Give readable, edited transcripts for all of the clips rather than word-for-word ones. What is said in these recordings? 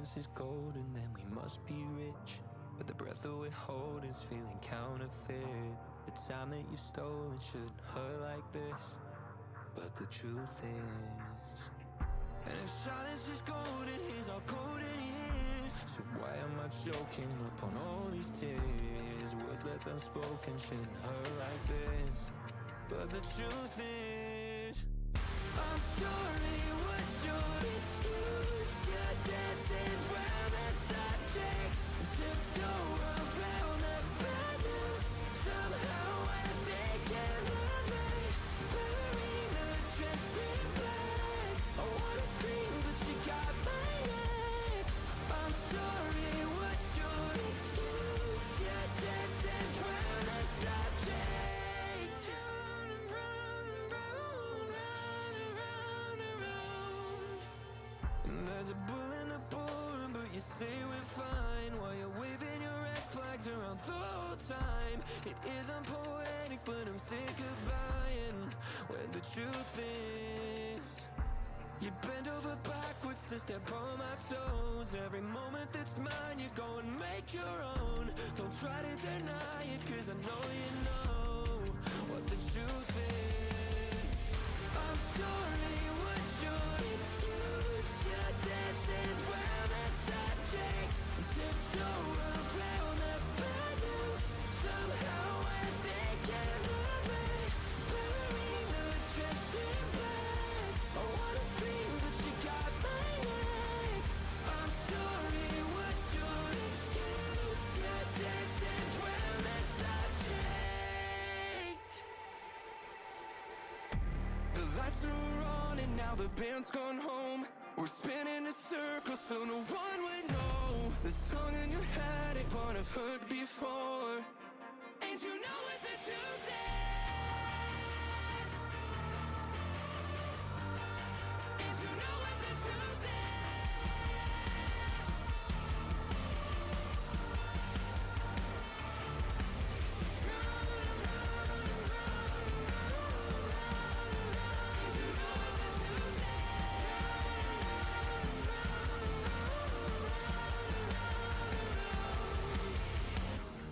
silence is golden, then we must be rich. But the breath that we hold is feeling counterfeit. The time that you've stolen shouldn't hurt like this. But the truth is, and if silence is golden, here's our golden years. So why am I choking up on all these tears? Words left unspoken shouldn't hurt like this. But the truth is, I'm sorry, what's your excuse? You're dancing round the subject, tiptoe around the bad news. Somehow I think you're loving, burying the trust in black. I wanna scream, but you got my neck. I'm sorry, what's your excuse? You're dancing round the subject. Round and round and round, round and round and round. And there's a bull in the barn, but you say we're fine while you're waving your red flags around the whole time. It isn't poetic, but I'm sick of lying. When the truth is, you bend over backwards to step on my toes. Every moment that's mine, you go and make your own. Don't try to deny it, cause I know you know what the truth is. I'm sorry, what's your excuse? You're dancing round the subject, tiptoe around the bad news. Somehow I think you're loving, burying the trust in black. I wanna scream, but you got my neck. I'm sorry, what's your excuse? You're dancing round the subject. The lights are on and now the band's gone home. We're spinning in circles so no one would know. The song in your head, ain't one I've heard before. And you know what the truth is. And you know what the truth is. Round and round and round and round and round. And you know what the truth is.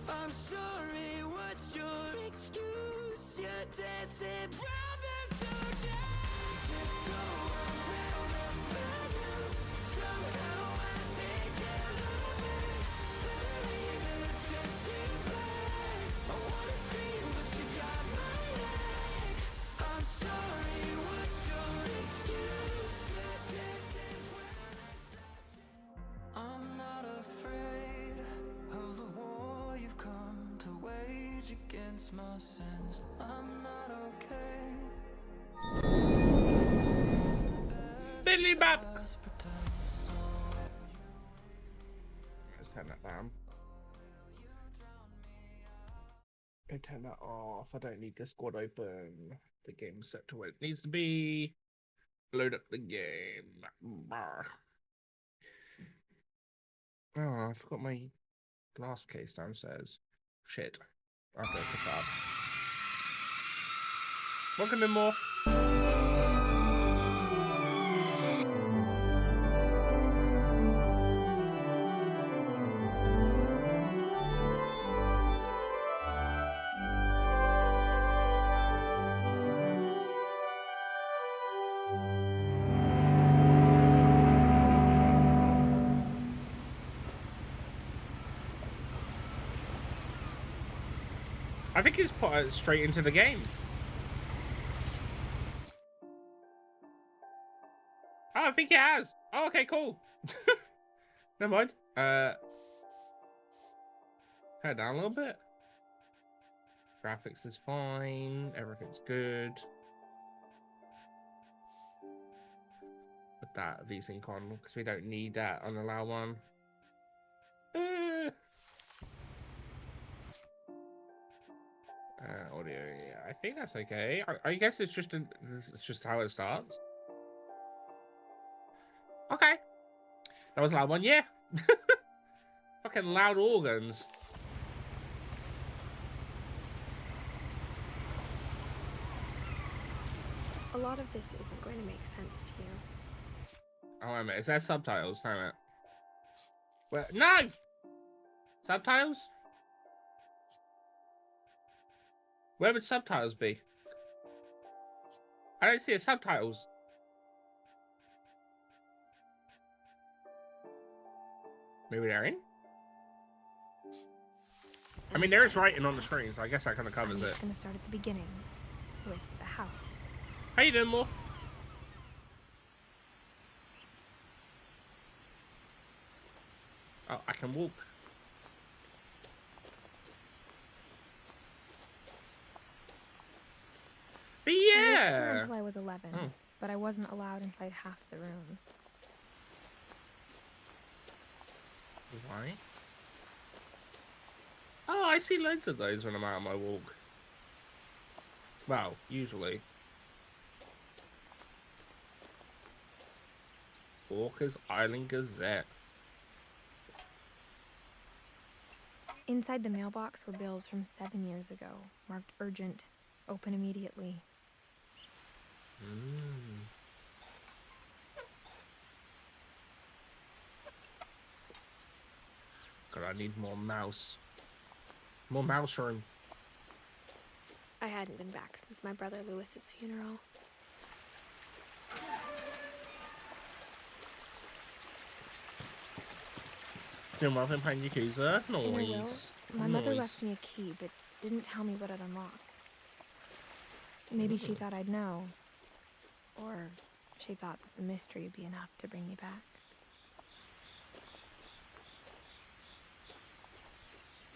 I'm sorry, what's your excuse? You're dancing round the subject, tiptoe around the bad news. Somehow I think you're loving, burying the trust in black. I wanna scream, but you got my neck. I'm sorry, what's your excuse? You're dancing round the subject. I'm not afraid of the war you've come to wage against my sins. I'm not okay. Billy Bap. Let's pretend it's all Let's turn that down. Go turn that off. I don't need Discord open. The game's set to where it needs to be. Load up the game. Oh, I forgot my glass case downstairs. Shit. I'll go pick that up. Welcome in, Morph. I think it's put it straight into the game. Oh, I think it has. Oh, okay, cool. Never mind. Turn it down a little bit. Graphics is fine. Everything's good. Put that VSync on because we don't need that on allow one. Audio, yeah, I think that's okay. I guess it's just how it starts. Okay, that was a loud one, yeah. Fucking loud organs. A lot of this isn't going to make sense to you. Oh, wait a minute. Is there subtitles? Hang on a minute. Where? No! Subtitles? Where would subtitles be? I don't see the subtitles. Maybe they're in? I mean, there is writing on the screen, so I guess that kind of covers it. I'm just gonna start at the beginning, with the house. How you doing, Morph? Oh, I can walk. But yeah! I lived here until I was 11, but I wasn't allowed inside half the rooms. Why? Oh, I see loads of those when I'm out on my walk. Well, usually. Walker's Island Gazette. Inside the mailbox were bills from 7 years ago, marked urgent, open immediately. God, I need more mouse. More mouse room. I hadn't been back since my brother Lewis's funeral. Doing well, playing Yakuza. In her will, Noise. my mother left me a key, but didn't tell me what it unlocked. Maybe she thought I'd know. Or she thought that the mystery would be enough to bring me back.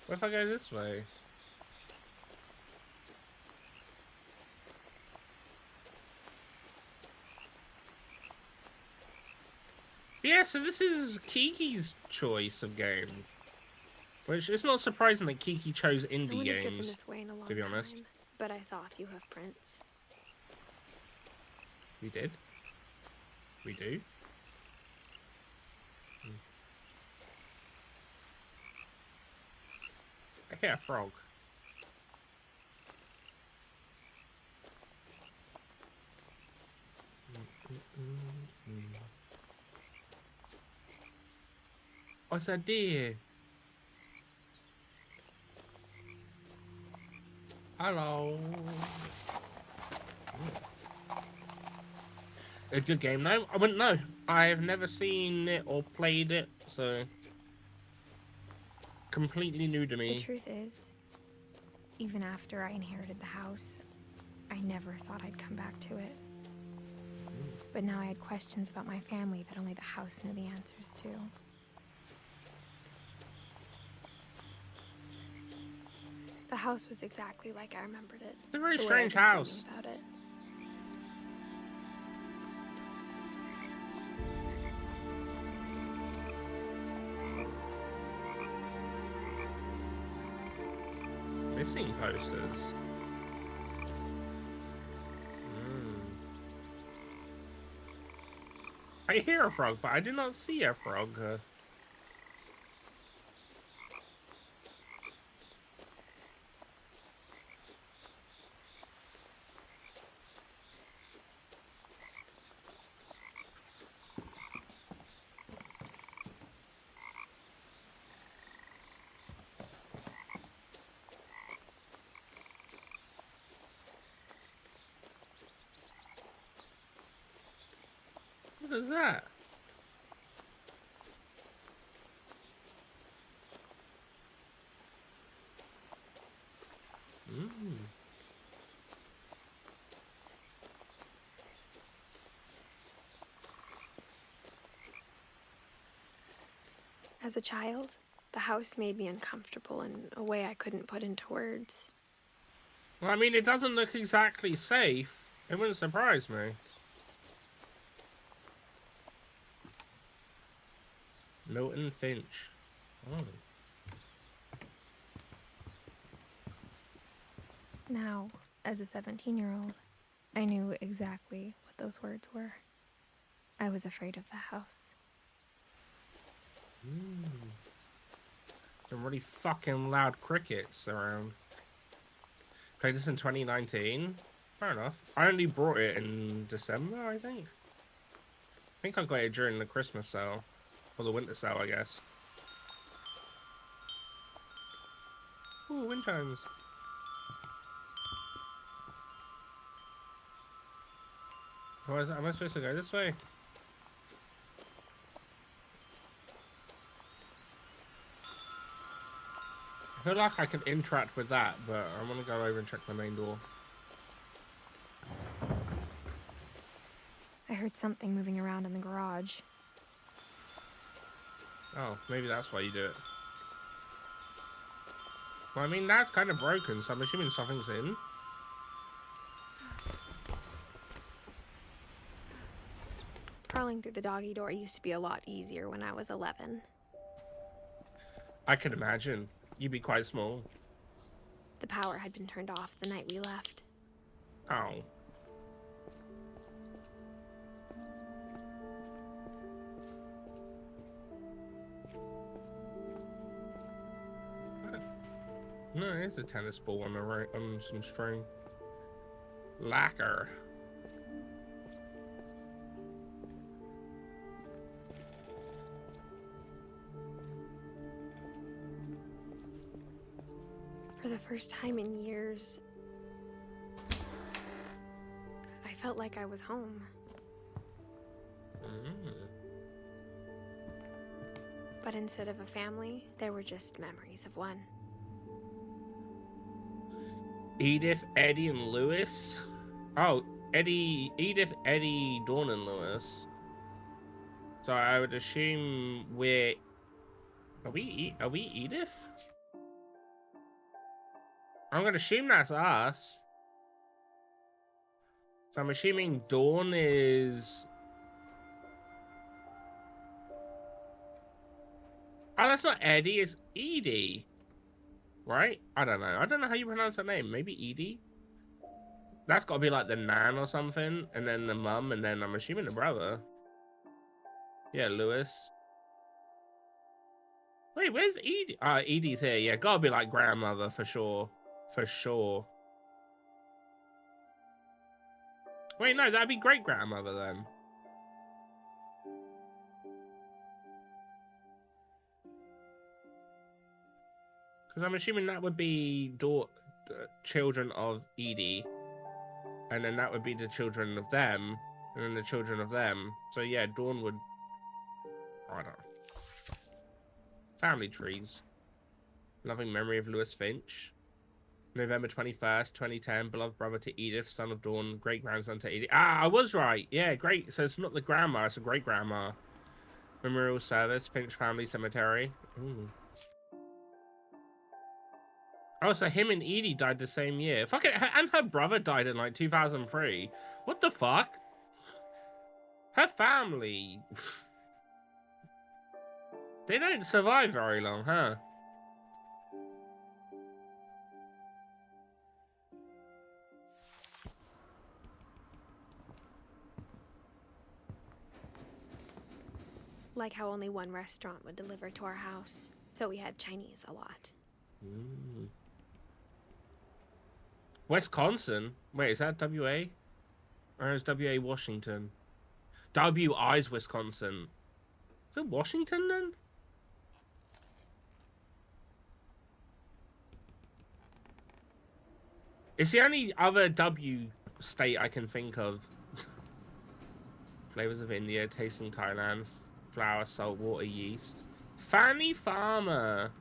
What if I go this way? Yeah, so this is Kiki's choice of game. Which, it's not surprising that Kiki chose indie games, this way in a long to be honest. time, but I saw a few hoof prints. We did. We do. I hear a frog. What's a deer? Hello. A good game, no? I wouldn't know. I've never seen it or played it, so completely new to me. The truth is, even after I inherited the house, I never thought I'd come back to it. But now I had questions about my family that only the house knew the answers to. The house was exactly like I remembered it. It's a very the way strange I'd been house. dreaming about it. Missing posters. I hear a frog, but I do not see a frog. What is that? As a child, the house made me uncomfortable in a way I couldn't put into words. Well, I mean, it doesn't look exactly safe. It wouldn't surprise me. Milton Finch. Oh. Now, as a 17-year-old, I knew exactly what those words were. I was afraid of the house. Some really fucking loud crickets around. Played this in 2019. Fair enough. I only brought it in December, I think. I think I got it during the Christmas sale. Or the winter sale, I guess. Ooh, wind chimes. Where is it? Am I supposed to go this way? I feel like I can interact with that, but I want to go over and check the main door. I heard something moving around in the garage. Oh, maybe that's why you do it. Well, I mean, that's kind of broken, so I'm assuming something's in. Crawling through the doggy door used to be a lot easier when I was 11. I could imagine. You'd be quite small. The power had been turned off the night we left. Oh. No, it's a tennis ball on the right, on some string. Lacquer. For the first time in years, I felt like I was home. But instead of a family, there were just memories of one. Edith, Eddie, and Lewis. Oh, Edith, Eddie, Dawn, and Lewis. So I would assume we're... Are we Edith? I'm gonna assume that's us. So I'm assuming Dawn is... Oh, that's not Eddie, it's Edie. Right? I don't know. I don't know how you pronounce her name. Maybe Edie? That's got to be like the nan or something. And then the mum. And then I'm assuming the brother. Yeah, Lewis. Wait, where's Edie? Edie's here. Yeah, got to be like grandmother for sure. For sure. Wait, no, that'd be great-grandmother then. Because I'm assuming that would be children of Edie. And then that would be the children of them. And then the children of them. So yeah, Dawn would... I don't know. Family trees. Loving memory of Lewis Finch. November 21st, 2010. Beloved brother to Edith, son of Dawn. Great-grandson to Edith. Ah, I was right. Yeah, great. So it's not the grandma, it's a great-grandma. Memorial service. Finch Family Cemetery. Ooh. Oh, so him and Edie died the same year. Fuck it, and her brother died in like 2003. What the fuck? Her family. They don't survive very long, huh? Like how only one restaurant would deliver to our house, so we had Chinese a lot. Mm. Wisconsin? Wait, is that WA? Or is WA Washington? WI's Wisconsin. Is it Washington then? It's the only other W state I can think of. Flavors of India, tasting Thailand, flour, salt, water, yeast. Fanny Farmer.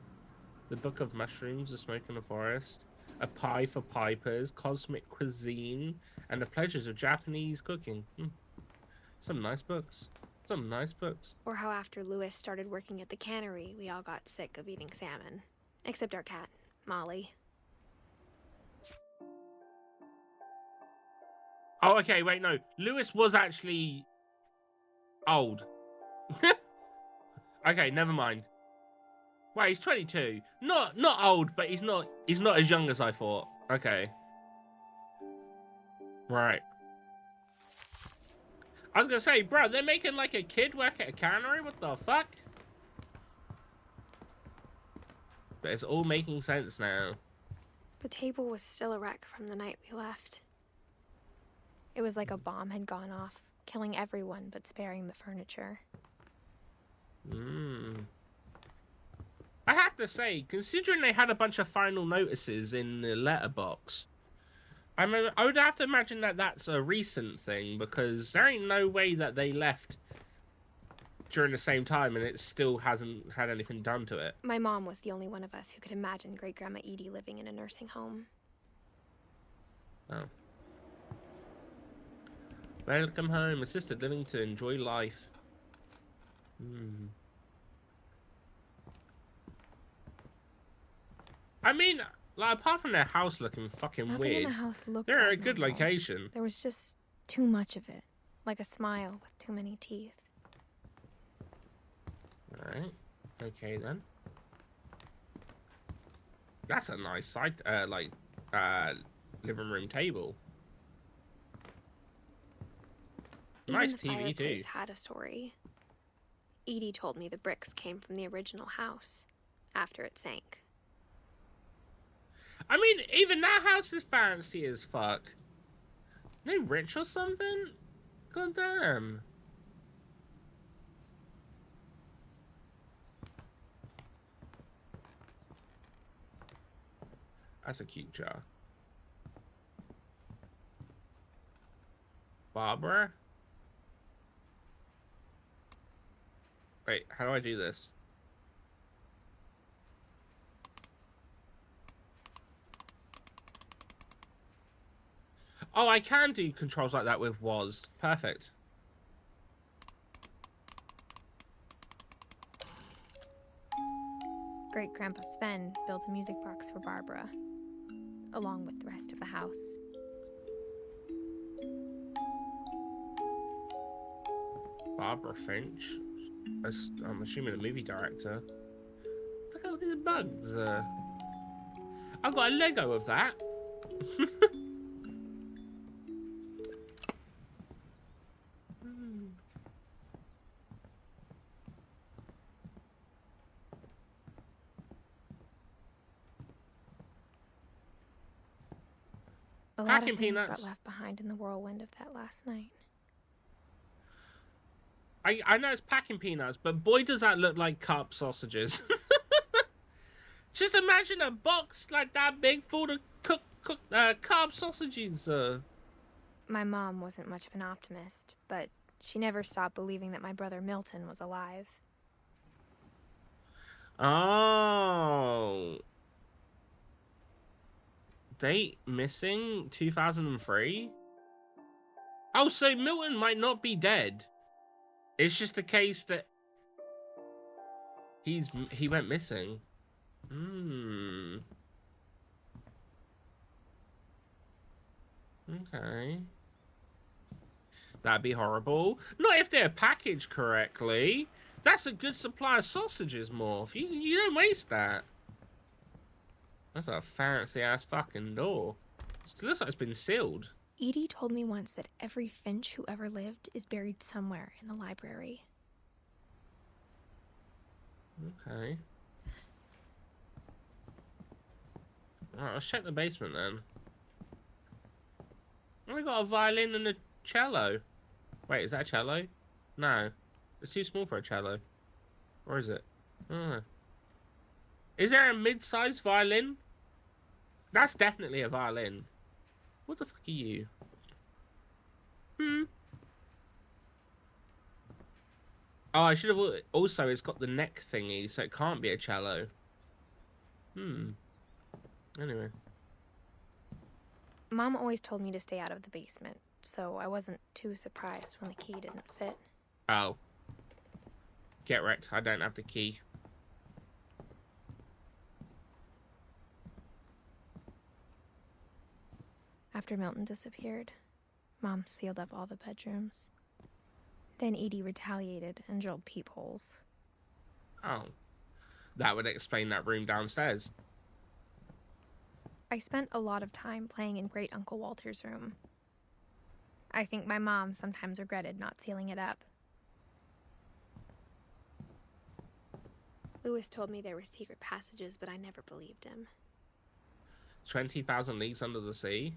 The Book of Mushrooms, The Smoke in the Forest. A Pie for Pipers, Cosmic Cuisine, and the Pleasures of Japanese Cooking. Some nice books. Some nice books. Or how after Lewis started working at the cannery, we all got sick of eating salmon. Except our cat, Molly. Oh, okay, wait, no. Lewis was actually old. Okay, never mind. Wait, he's 22. Not old, but he's not as young as I thought. Okay. Right. I was gonna say, bro, they're making like a kid work at a cannery? What the fuck? But it's all making sense now. The table was still a wreck from the night we left. It was like a bomb had gone off, killing everyone but sparing the furniture. I have to say, considering they had a bunch of final notices in the letterbox, I mean, I would have to imagine that that's a recent thing, because there ain't no way that they left during the same time and it still hasn't had anything done to it. My mom was the only one of us who could imagine Great-Grandma Edie living in a nursing home. Oh. Welcome home, assisted living to enjoy life. I mean, like, apart from their house looking fucking Nothing weird, in the house looked they're at a good abnormal. location. There was just too much of it, like a smile with too many teeth. Alright. Okay then. That's a nice side, living room table. Nice Even the TV too. fireplace had a story. Edie told me the bricks came from the original house after it sank. I mean, even that house is fancy as fuck. They rich or something? God damn. That's a cute jar. Barbara? Wait, how do I do this? Oh, I can do controls like that with WAS. Perfect. Great-Grandpa Sven built a music box for Barbara, along with the rest of the house. Barbara Finch. I'm assuming a movie director. Look at all these bugs. I've got a Lego of that. A lot Packing of things peanuts. got left behind in the whirlwind of that last night. I know it's packing peanuts, but boy does that look like carp sausages. Just imagine a box like that big full of cooked carp sausages. My mom wasn't much of an optimist, but she never stopped believing that my brother Milton was alive. Oh. Date missing 2003? Oh, so Milton might not be dead. It's just a case that he went missing. Okay. That'd be horrible. Not if they're packaged correctly. That's a good supply of sausages, Morph. You don't waste that. That's a fancy ass fucking door. It looks like it's been sealed. Edie told me once that every Finch who ever lived is buried somewhere in the library. Okay. Alright, let's check the basement then. Oh, we got a violin and a cello. Wait, is that a cello? No. It's too small for a cello. Or is it? Oh. Is there a mid-sized violin? That's definitely a violin. What the fuck are you? Oh, I should have... Also, it's got the neck thingy, so it can't be a cello. Anyway. Mom always told me to stay out of the basement, so I wasn't too surprised when the key didn't fit. Oh. Get wrecked. I don't have the key. After Milton disappeared, Mom sealed up all the bedrooms. Then Edie retaliated and drilled peepholes. Oh. That would explain that room downstairs. I spent a lot of time playing in Great Uncle Walter's room. I think my mom sometimes regretted not sealing it up. Lewis told me there were secret passages, but I never believed him. 20,000 Leagues Under the Sea?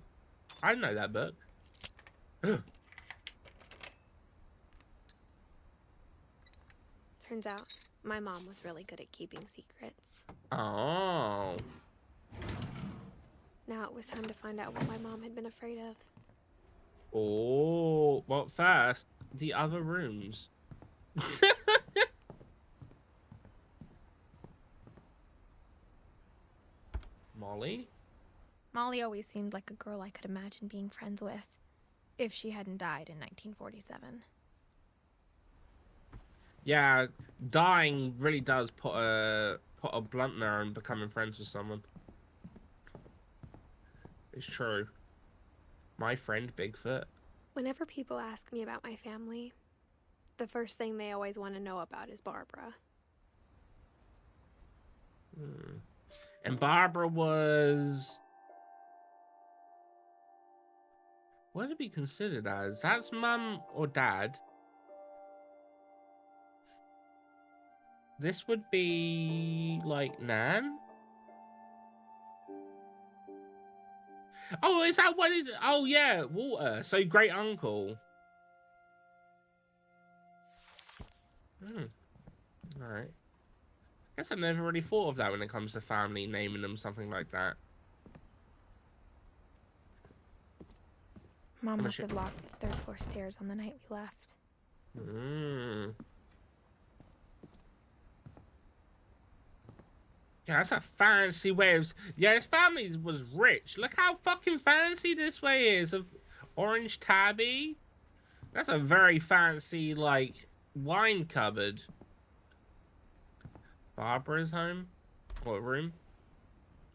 I know that book. Turns out, My mom was really good at keeping secrets. Oh. Now it was time to find out what my mom had been afraid of. Oh. Well, first, the other rooms. Molly? Molly always seemed like a girl I could imagine being friends with, if she hadn't died in 1947. Yeah, dying really does put a bluntner on becoming friends with someone. It's true. My friend Bigfoot. Whenever people ask me about my family, the first thing they always want to know about is Barbara. And Barbara was... what would it be considered as? That's mum or dad. This would be like Nan? Oh, is that what is it? Oh yeah, Walter. So great uncle. Alright. Guess I've never really thought of that when it comes to family, naming them something like that. Mom must have locked the third floor stairs on the night we left. Yeah, that's a fancy way of... yeah, his family was rich. Look how fucking fancy this way is. Of orange tabby. That's a very fancy, like, wine cupboard. Barbara's home? What room?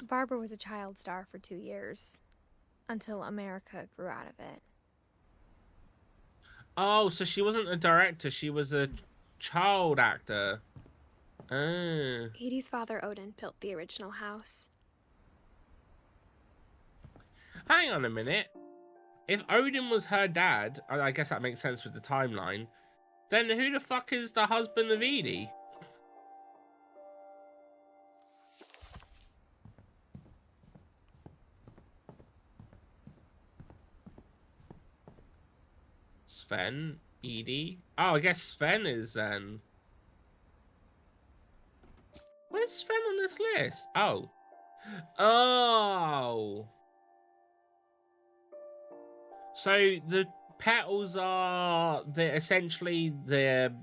Barbara was a child star for 2 years, until America grew out of it. Oh, so she wasn't a director. She was a child actor. Oh. Edie's father, Odin, built the original house. Hang on a minute. If Odin was her dad, I guess that makes sense with the timeline, then who the fuck is the husband of Edie? Sven? Edie? Oh, I guess Sven is then. Where's Sven on this list? Oh. Oh. So the petals are essentially the,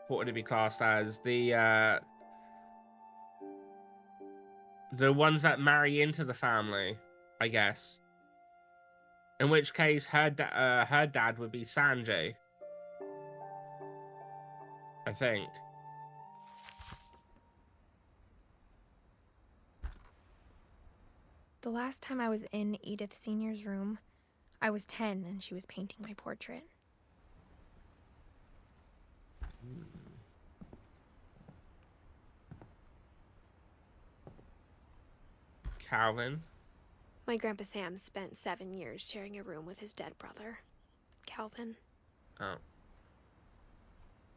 what would it be classed as? The ones that marry into the family, I guess. In which case, her dad would be Sanjay, I think. The last time I was in Edith Sr.'s room, I was 10 and she was painting my portrait. Calvin. My Grandpa Sam spent 7 years sharing a room with his dead brother, Calvin. Oh.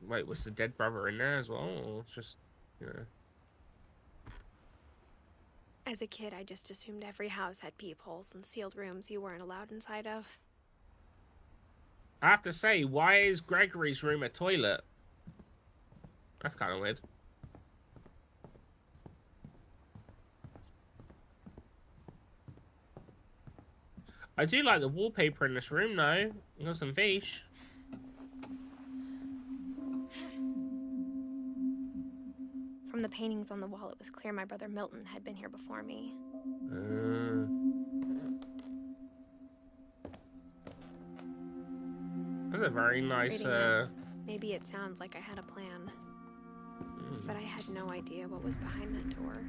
Wait, was the dead brother in there as well? Or just, you know? As a kid, I just assumed every house had peepholes and sealed rooms you weren't allowed inside of. I have to say, why is Gregory's room a toilet? That's kind of weird. I do like the wallpaper in this room, though. You got some fish. From the paintings on the wall, it was clear my brother Milton had been here before me. That's a very nice, Reading this, maybe it sounds like I had a plan. But I had no idea what was behind that door.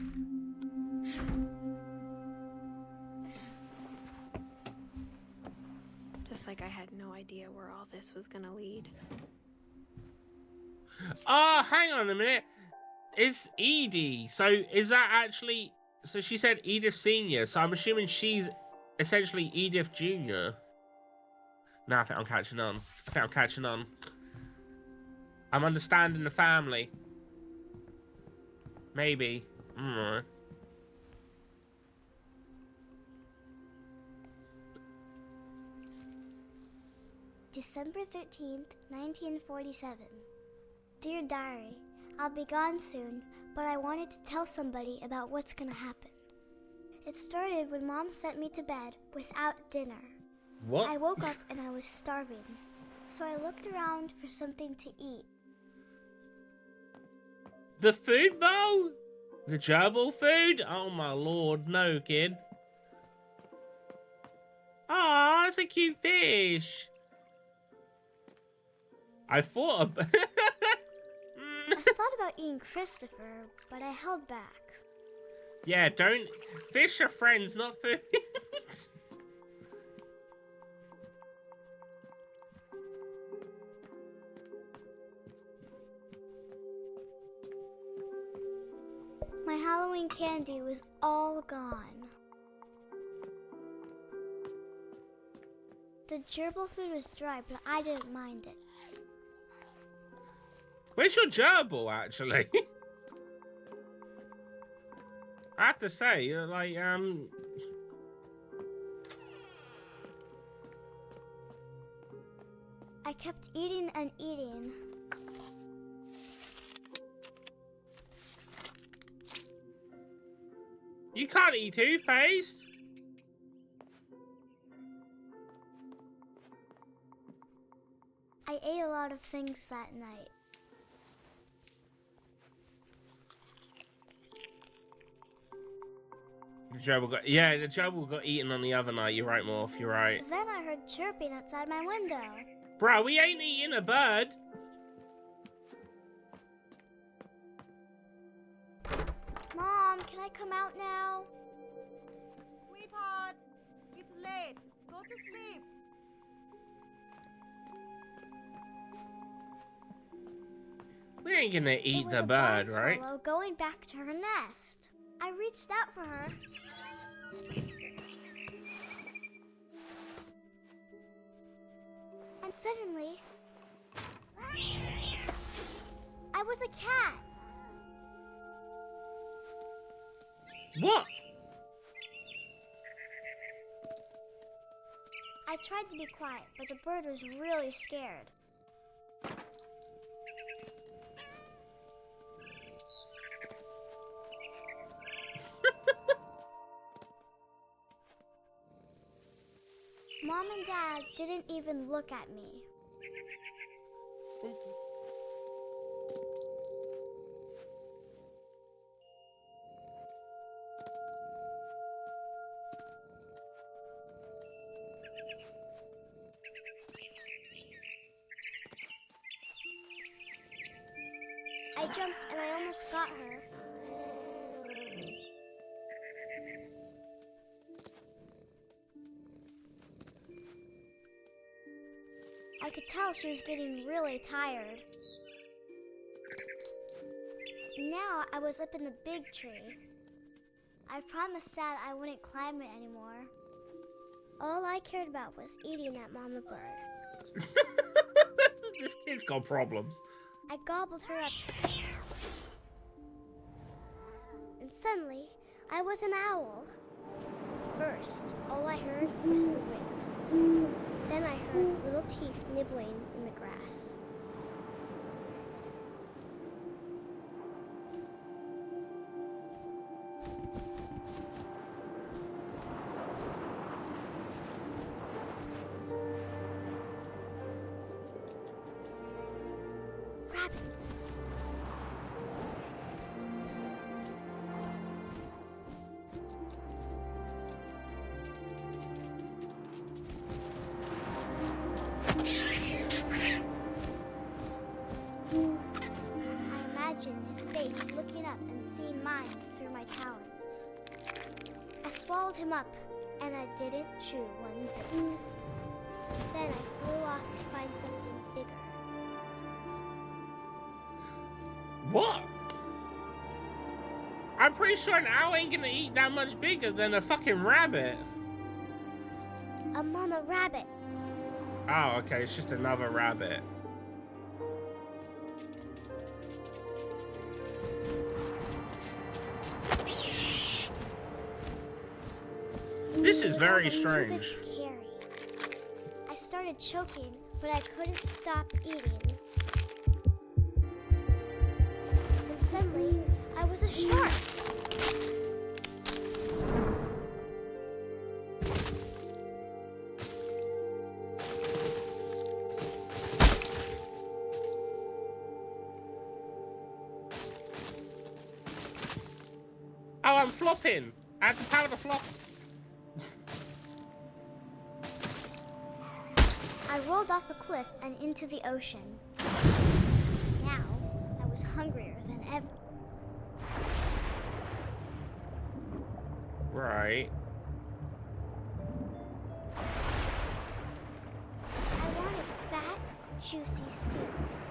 Just like I had no idea where all this was gonna lead. Oh, hang on a minute. It's Edie. So is that actually... so she said Edith Sr., so I'm assuming she's essentially Edith Jr. No, I think I'm catching on. I'm understanding the family. Maybe. December 13th, 1947. Dear Diary, I'll be gone soon, but I wanted to tell somebody about what's gonna happen. It started when Mom sent me to bed without dinner. What? I woke up and I was starving, so I looked around for something to eat. The food bowl? The gerbil food? Oh my lord, no, kid. Aw, it's a cute fish. I thought about... I thought about eating Christopher, but I held back. Yeah, don't... Fish are friends, not food. My Halloween candy was all gone. The gerbil food was dry, but I didn't mind it. Where's your gerbil, actually? I have to say, like, I kept eating and eating. You can't eat toothpaste. I ate a lot of things that night. The gerbil got eaten on the other night. You're right, Morph. You're right. Then I heard chirping outside my window. Bro, we ain't eating a bird. Mom, can I come out now? Sweetheart, it's late. Go to sleep. We ain't gonna It eat was the a bird, barn right? swallow going back to her nest. I reached out for her. And suddenly, I was a cat. What? I tried to be quiet, but the bird was really scared. Mom and Dad didn't even look at me. I jumped and I almost got her. I could tell she was getting really tired. Now I was up in the big tree. I promised Dad I wouldn't climb it anymore. All I cared about was eating that mama bird. This kid's got problems. I gobbled her up. And suddenly, I was an owl. First, all I heard was the wind. Then I heard little teeth nibbling in the grass. Rabbits. I imagined his face looking up and seeing mine through my talons. I swallowed him up, and I didn't chew one bit. Then I flew off to find something bigger. What? I'm pretty sure an owl ain't gonna eat that much bigger than a fucking rabbit. A mama rabbit. Oh, okay, it's just another rabbit. This is very It was too big strange. to carry. I started choking, but I couldn't stop eating. Suddenly, I was a shark. Oh, I'm flopping. I had the power to flop. I rolled off a cliff and into the ocean. Now, I was hungrier than ever. Right. I wanted fat, juicy seeds.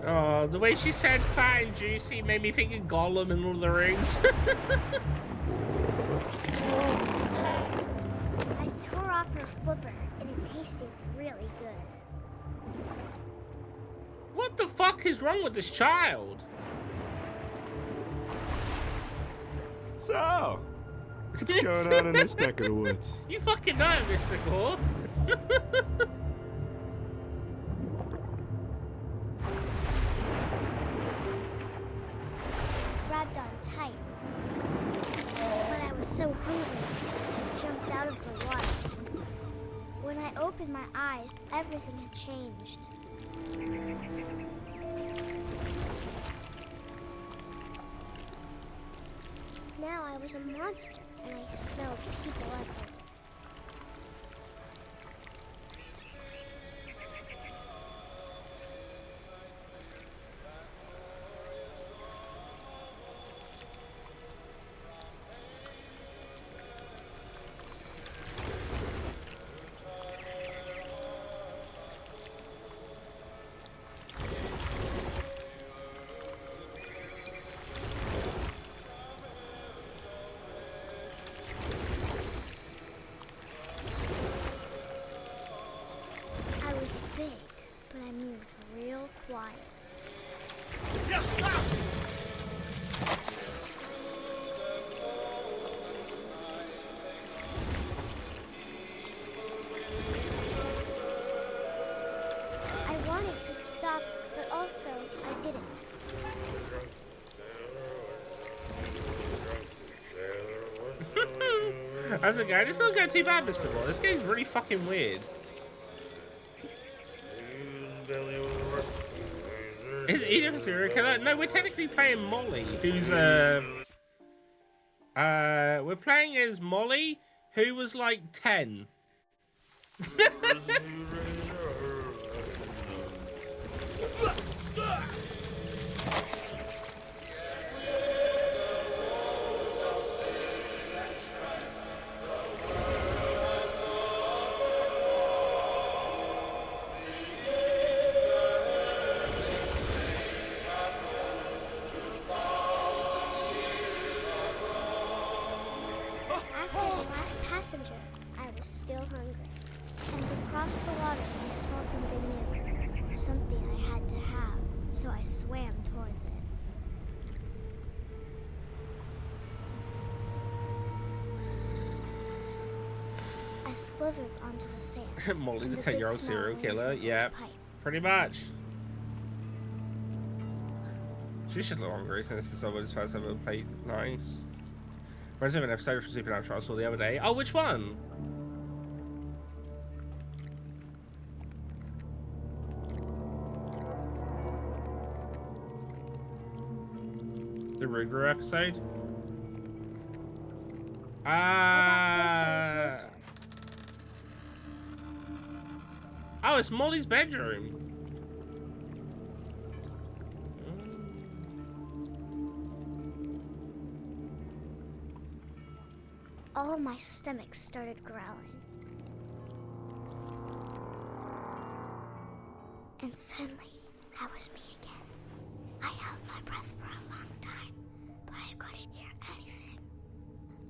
Oh, the way she said fat and juicy made me think of Gollum and Lord of the Rings. I tore off her flipper, and it tasted really good. What the fuck is wrong with this child? So, what's going on in this neck of the woods? You fucking know, Mr. Gore. Grabbed on tight. But I was so hungry, I jumped out of the water. When I opened my eyes, everything had changed. Now I was a monster, and I smelled people everywhere. I was big, but I moved real quiet. I wanted to stop, but also I didn't. How's it going? It's not going too bad, Mr. Gore. This game's really fucking weird. Is Edith a serial killer? No, we're technically playing Molly, who's we're playing as Molly, who was like 10. After the last passenger, I was still hungry. And across the water, I smelled something new. Something I had to have, so I swam towards it. I slithered onto the sand. Molly, and the good 10-year-old smell serial went into killer. my Yeah, pipe. pretty much. She should look hungry since this is someone's first ever played. Nice. Reminds me of an episode from Supernatural I saw the other day. Oh, which one? The Ruger episode? I got closer and closer. Oh, it's Molly's bedroom. All my stomach started growling. And suddenly, I was me again. I held my breath for a long time, but I couldn't hear anything.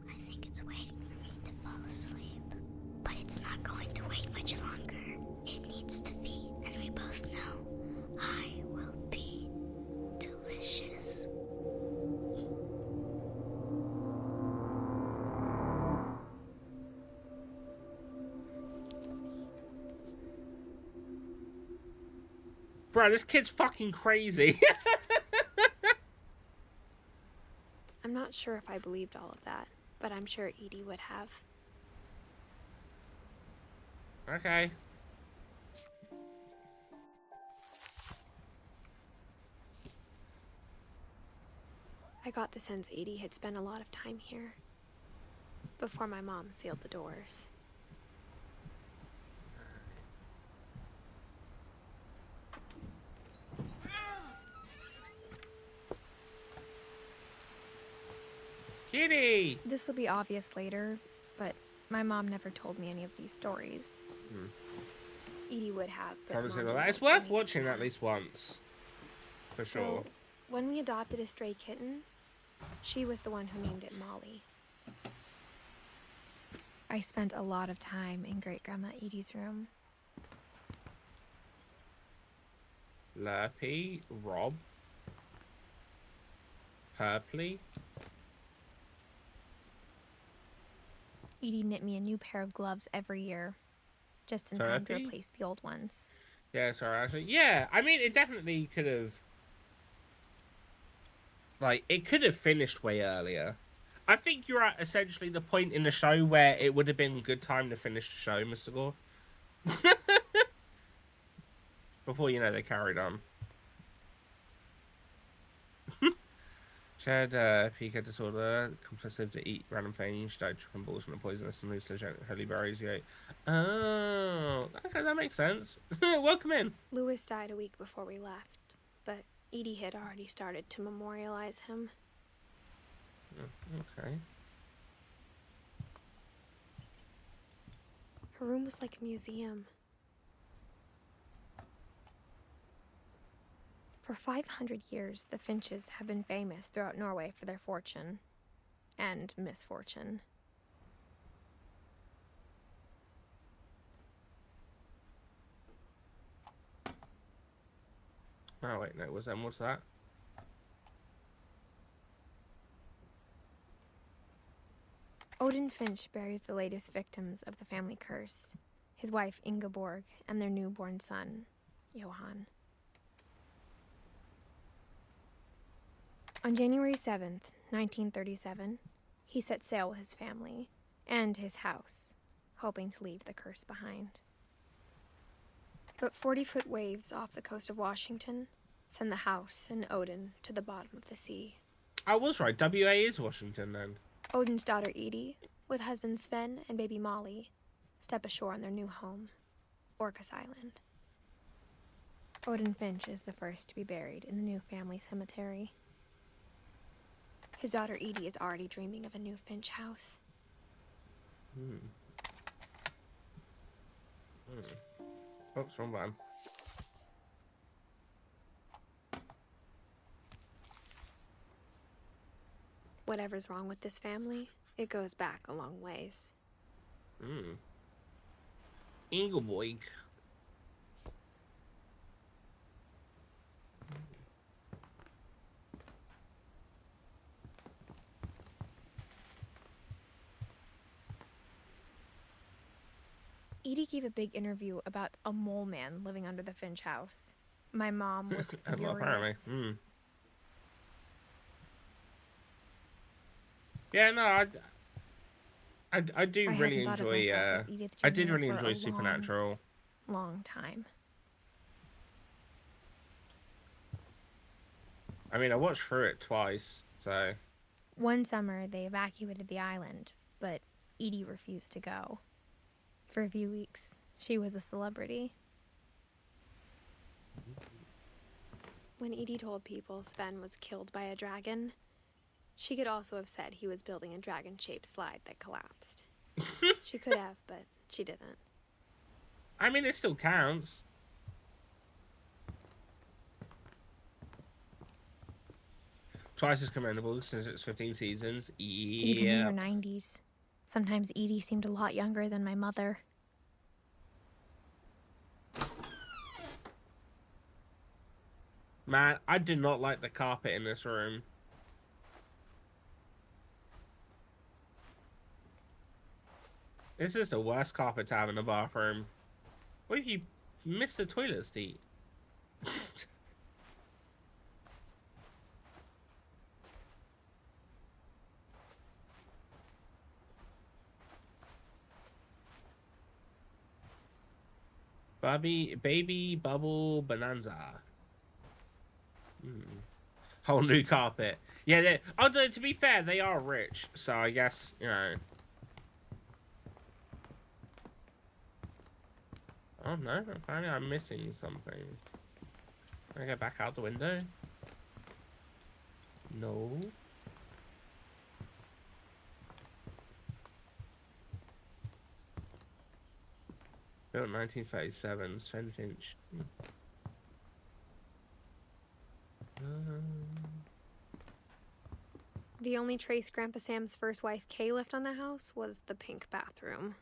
I think it's waiting for me to fall asleep. But it's not going to wait much longer. It needs to feed, and we both know I will be delicious. bro, this kid's fucking crazy. I'm not sure if I believed all of that, but I'm sure Edie would have. Okay. I got the sense Edie had spent a lot of time here before my mom sealed the doors. Kitty! This will be obvious later, but my mom never told me any of these stories. Edie would have, but Haven't seen Mom all that. didn't It's like worth any of the watching at least past. once. For sure. Well, when we adopted a stray kitten, she was the one who named it Molly. I spent a lot of time in Great Grandma Edie's room. Lurpy, Rob, Purpley. Edie knit me a new pair of gloves every year, just in time to Furby? replace the old ones. Yeah, sorry, actually. Yeah, I mean, it definitely could have... Like, it could have finished way earlier. I think you're at essentially the point in the show where it would have been a good time to finish the show, Mr. Gore. Before, you know, they carried on. Shared PK disorder, compulsive to eat random things, died tripping balls from the poisonous and hallucinogenic holy berries you ate. Oh, okay, that makes sense. Welcome in. Lewis died a week before we left, but Edie had already started to memorialize him. Okay. Her room was like a museum. For 500 years, the Finches have been famous throughout Norway for their fortune and misfortune. Oh, wait, no, what's that? Odin Finch buries the latest victims of the family curse, his wife Ingeborg and their newborn son, Johan. On January 7th, 1937, he set sail with his family and his house, hoping to leave the curse behind. But 40-foot waves off the coast of Washington send the house and Odin to the bottom of the sea. I was right, WA is Washington then. Odin's daughter Edie, with husband Sven and baby Molly, step ashore on their new home, Orcas Island. Odin Finch is the first to be buried in the new family cemetery. His daughter Edie is already dreaming of a new Finch house. Oops, wrong button. Whatever's wrong with this family, it goes back a long ways. Ingeborg. Edie gave a big interview about a mole man living under the Finch house. My mom was Well, apparently. furious. Yeah, no, I do I really hadn't thought of enjoy. myself as Edith I did Jr. really for enjoy a Supernatural. long time. I mean, I watched through it twice, so. One summer, they evacuated the island, but Edie refused to go. For a few weeks, she was a celebrity. When Edie told people Sven was killed by a dragon, she could also have said he was building a dragon-shaped slide that collapsed. She could have, but she didn't. I mean, it still counts. Twice as commendable since it's 15 seasons. Even in Yeah. her 90s. Sometimes Edie seemed a lot younger than my mother. Man, I do not like the carpet in this room. This is the worst carpet to have in the bathroom. What if you missed the toilet seat? Baby bubble bonanza. Whole new carpet. Yeah, although to be fair, they are rich, so I guess, you know. Oh no, apparently I'm missing something. Can I go back out the window? No. Built 1937, Sven Finch. The only trace Grandpa Sam's first wife Kay left on the house was the pink bathroom.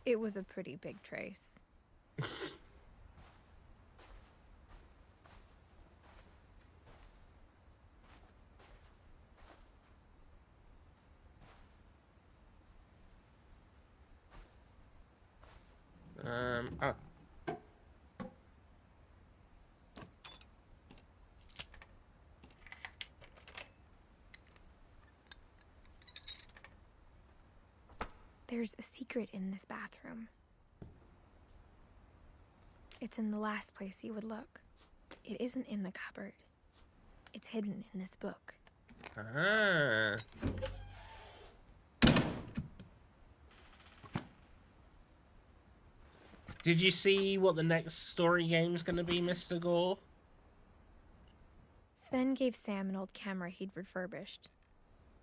It was a pretty big trace. Oh. There's a secret in this bathroom. It's in the last place you would look. It isn't in the cupboard. It's hidden in this book. Ah. Did you see what the next story game's gonna be, Mr. Gore? Sven gave Sam an old camera he'd refurbished.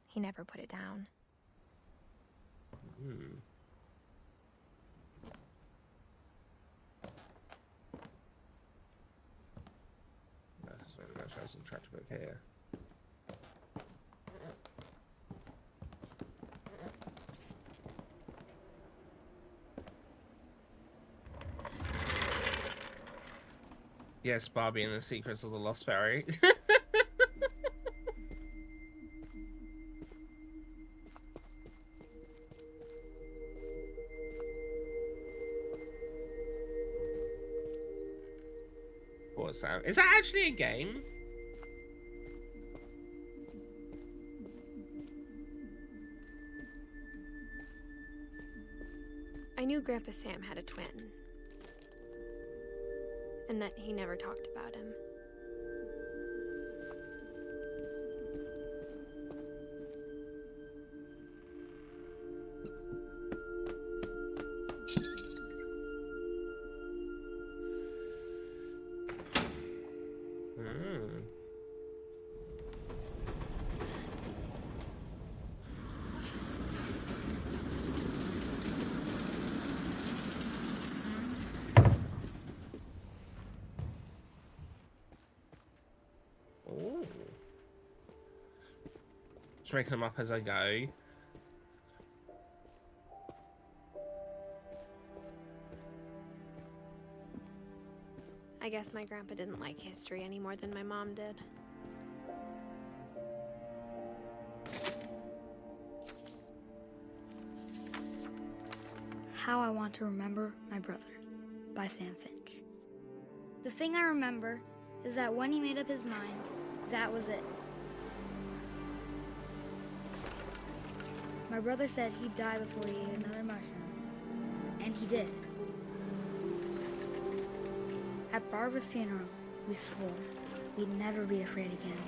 He never put it down. That's very much I was trying to put here. Yes, Barbie and the Secrets of the Lost Fairy. Poor Sam. Is that actually a game? I knew Grandpa Sam had a twin. And that he never talked about him. Just making them up as I go. I guess my grandpa didn't like history any more than my mom did. How I Want to Remember My Brother by Sam Finch. The thing I remember is that when he made up his mind, that was it. My brother said he'd die before he ate another mushroom, and he did. At Barbara's funeral, we swore we'd never be afraid again,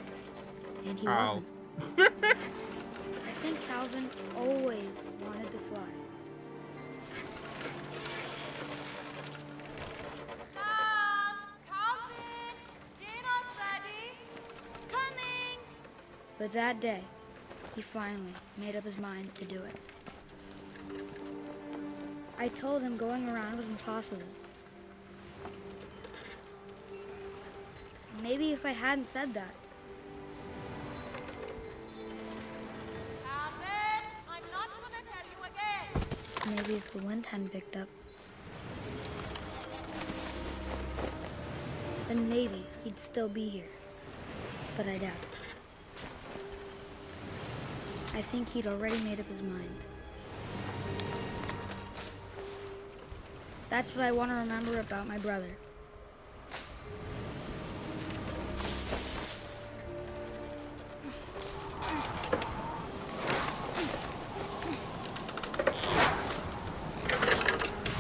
and he wasn't. I think Calvin always wanted to fly. But that day, he finally made up his mind to do it. I told him going around was impossible. Maybe if I hadn't said that. Calvin, I'm not gonna tell you again. Maybe if the wind hadn't picked up. Then maybe he'd still be here. But I doubt it. I think he'd already made up his mind. That's what I want to remember about my brother.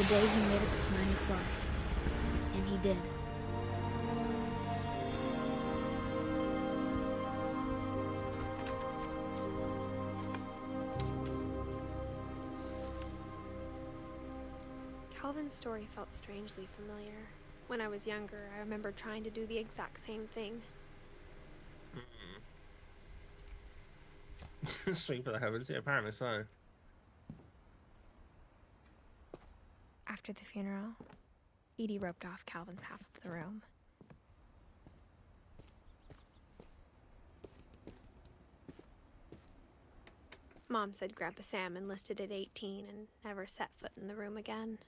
day he made up his mind to fly. And he did. Calvin's story felt strangely familiar. When I was younger, I remember trying to do the exact same thing. Swing for the heavens, yeah, apparently so. After the funeral, Edie roped off Calvin's half of the room. Mom said Grandpa Sam enlisted at 18 and never set foot in the room again.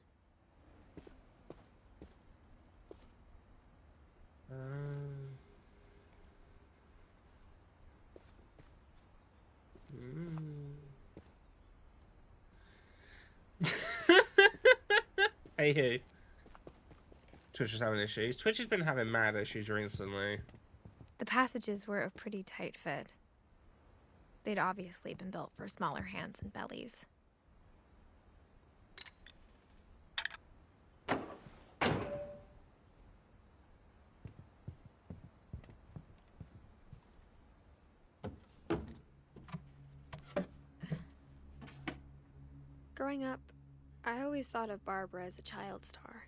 Hey who? Twitch is having issues. Twitch has been having mad issues recently. The passages were a pretty tight fit. They'd obviously been built for smaller hands and bellies. Growing up, I always thought of Barbara as a child star.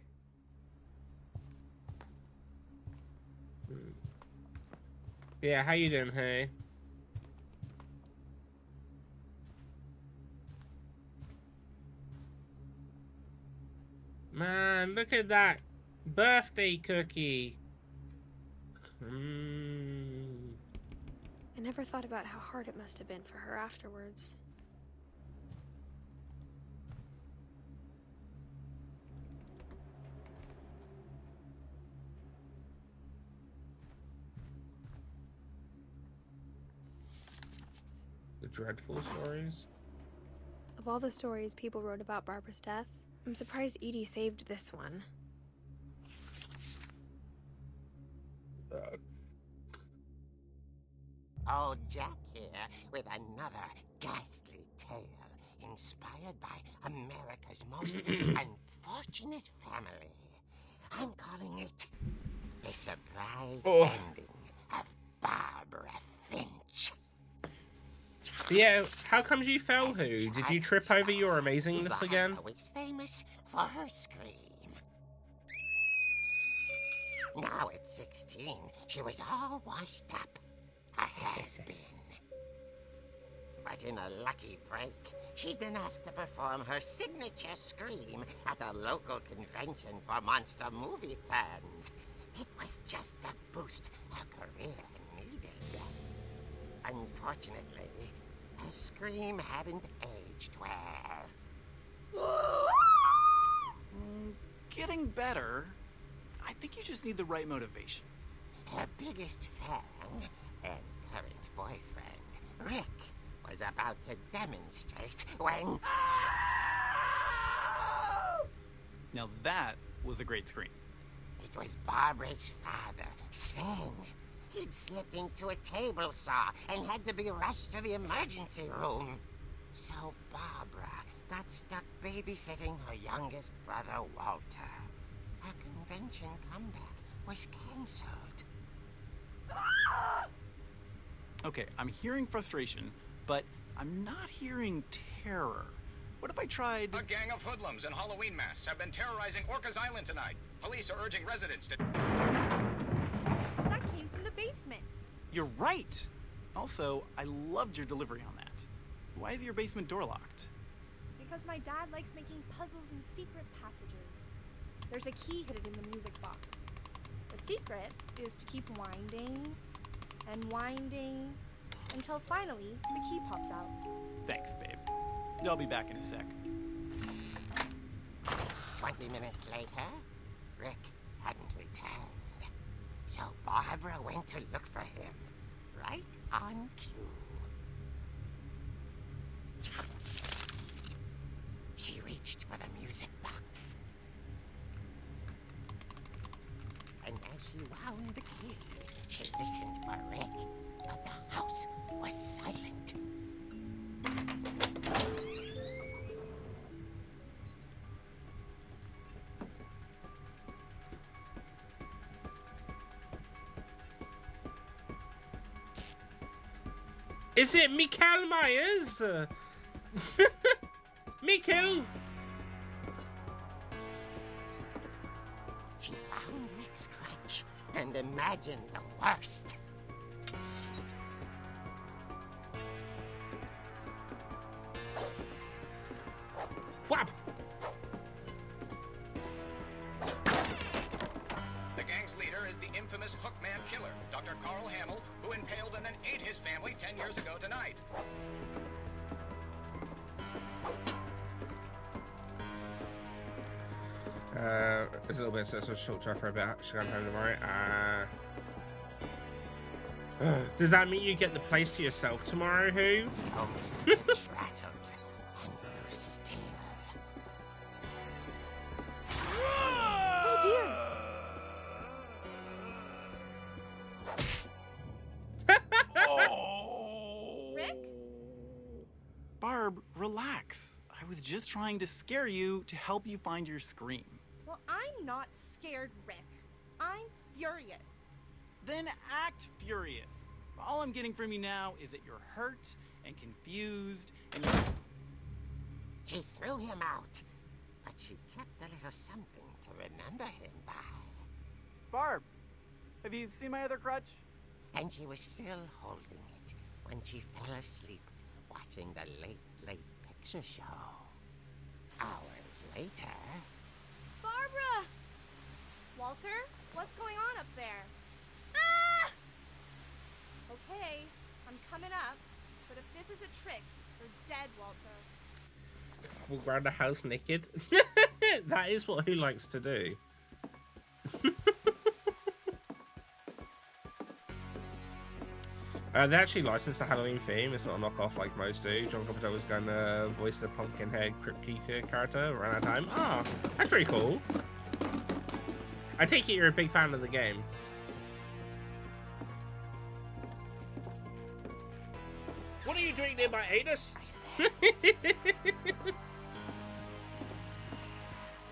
Yeah, how you doing, hey? Man, look at that birthday cookie. I never thought about how hard it must have been for her afterwards. The dreadful stories. Of all the stories people wrote about Barbara's death, I'm surprised Edie saved this one. Old Jack here with another ghastly tale inspired by America's most unfortunate family. I'm calling it The Surprise Ending of Barbara Finch. Yeah, how comes you fell, Who? Did you trip over your amazingness again? Barbara was famous for her scream. Now at 16, she was all washed up. A has-been. But in a lucky break, she'd been asked to perform her signature scream at a local convention for monster movie fans. It was just the boost her career needed. Unfortunately, her scream hadn't aged well. Getting better. I think you just need the right motivation. Her biggest fan and current boyfriend, Rick, was about to demonstrate when... Now that was a great scream. It was Barbara's father, Sven. He'd slipped into a table saw and had to be rushed to the emergency room. So Barbara got stuck babysitting her youngest brother, Walter. Her convention comeback was cancelled. Okay, I'm hearing frustration, but I'm not hearing terror. What if I tried... A gang of hoodlums in Halloween masks have been terrorizing Orcas Island tonight. Police are urging residents to... That came from the basement. You're right! Also, I loved your delivery on that. Why is your basement door locked? Because my dad likes making puzzles and secret passages. There's a key hidden in the music box. The secret is to keep winding and winding until finally the key pops out. Thanks, babe. I'll be back in a sec. 20 minutes later, Rick hadn't returned. So Barbara went to look for him, right on cue. She reached for the music box. And as she wound the key, she listened for Rick, but the house was silent. Is it Mikael Myers? Mikael! She found Rick's crutch and imagined the worst. Whap! The gang's leader is the infamous Hookman killer, Dr. Carl Hamill, who impaled and then ate his family 10 years ago tonight. It's a little bit so short for a bit. She's going home tomorrow. Does that mean you get the place to yourself tomorrow, who? Rattled and grew still. Oh dear! Rick? Barb, relax. I was just trying to scare you to help you find your scream. Well, I'm not scared, Rick. I'm furious. Then act furious. All I'm getting from you now is that you're hurt and confused and you're... She threw him out, but she kept a little something to remember him by. Barb, have you seen my other crutch? And she was still holding it when she fell asleep watching the late picture show. Hours later... Barbara! Walter, what's going on up there? Ah! Okay, I'm coming up, but if this is a trick, you're dead, Walter. Walk around the house naked. That is what who likes to do. They actually licensed the Halloween theme. It's not a knockoff like most do. John Carpenter was going to voice the pumpkin-head Crypt Keeper character around that time. Ah, that's pretty cool. I take it you're a big fan of the game. What are you doing near my anus? Walter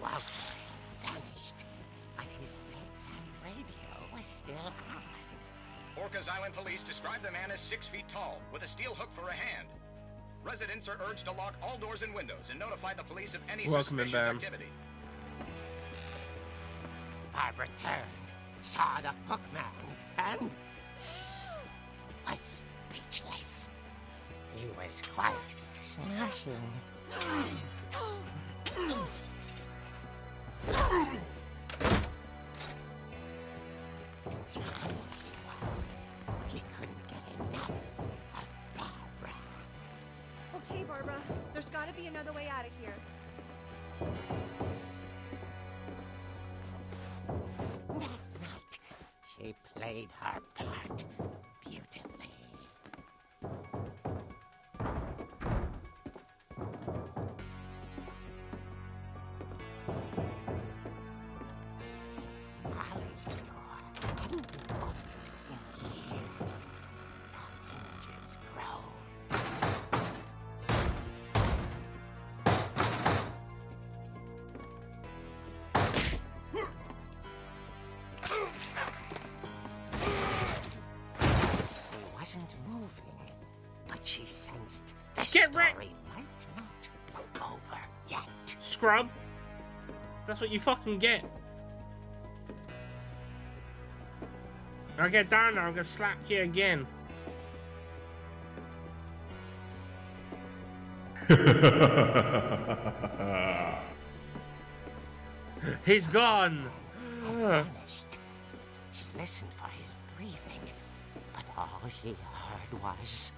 had vanished, but his bedside radio was still on. Orcas Island police describe the man as 6 feet tall, with a steel hook for a hand. Residents are urged to lock all doors and windows and notify the police of any suspicious activity. Barbara turned, saw the hook man, and was speechless. He was quite smashing. And he couldn't get enough of Barbara. Okay, Barbara, there's gotta be another way out of here. That night, she played her part beautifully. Molly's door hadn't been opened in years. The hinges groaned. He wasn't moving, but she sensed the story might not be over yet. Scrub. That's what you fucking get. I'll get down there, I'm gonna slap you again. He's gone. Vanished. She listened for his breathing, but all she heard was...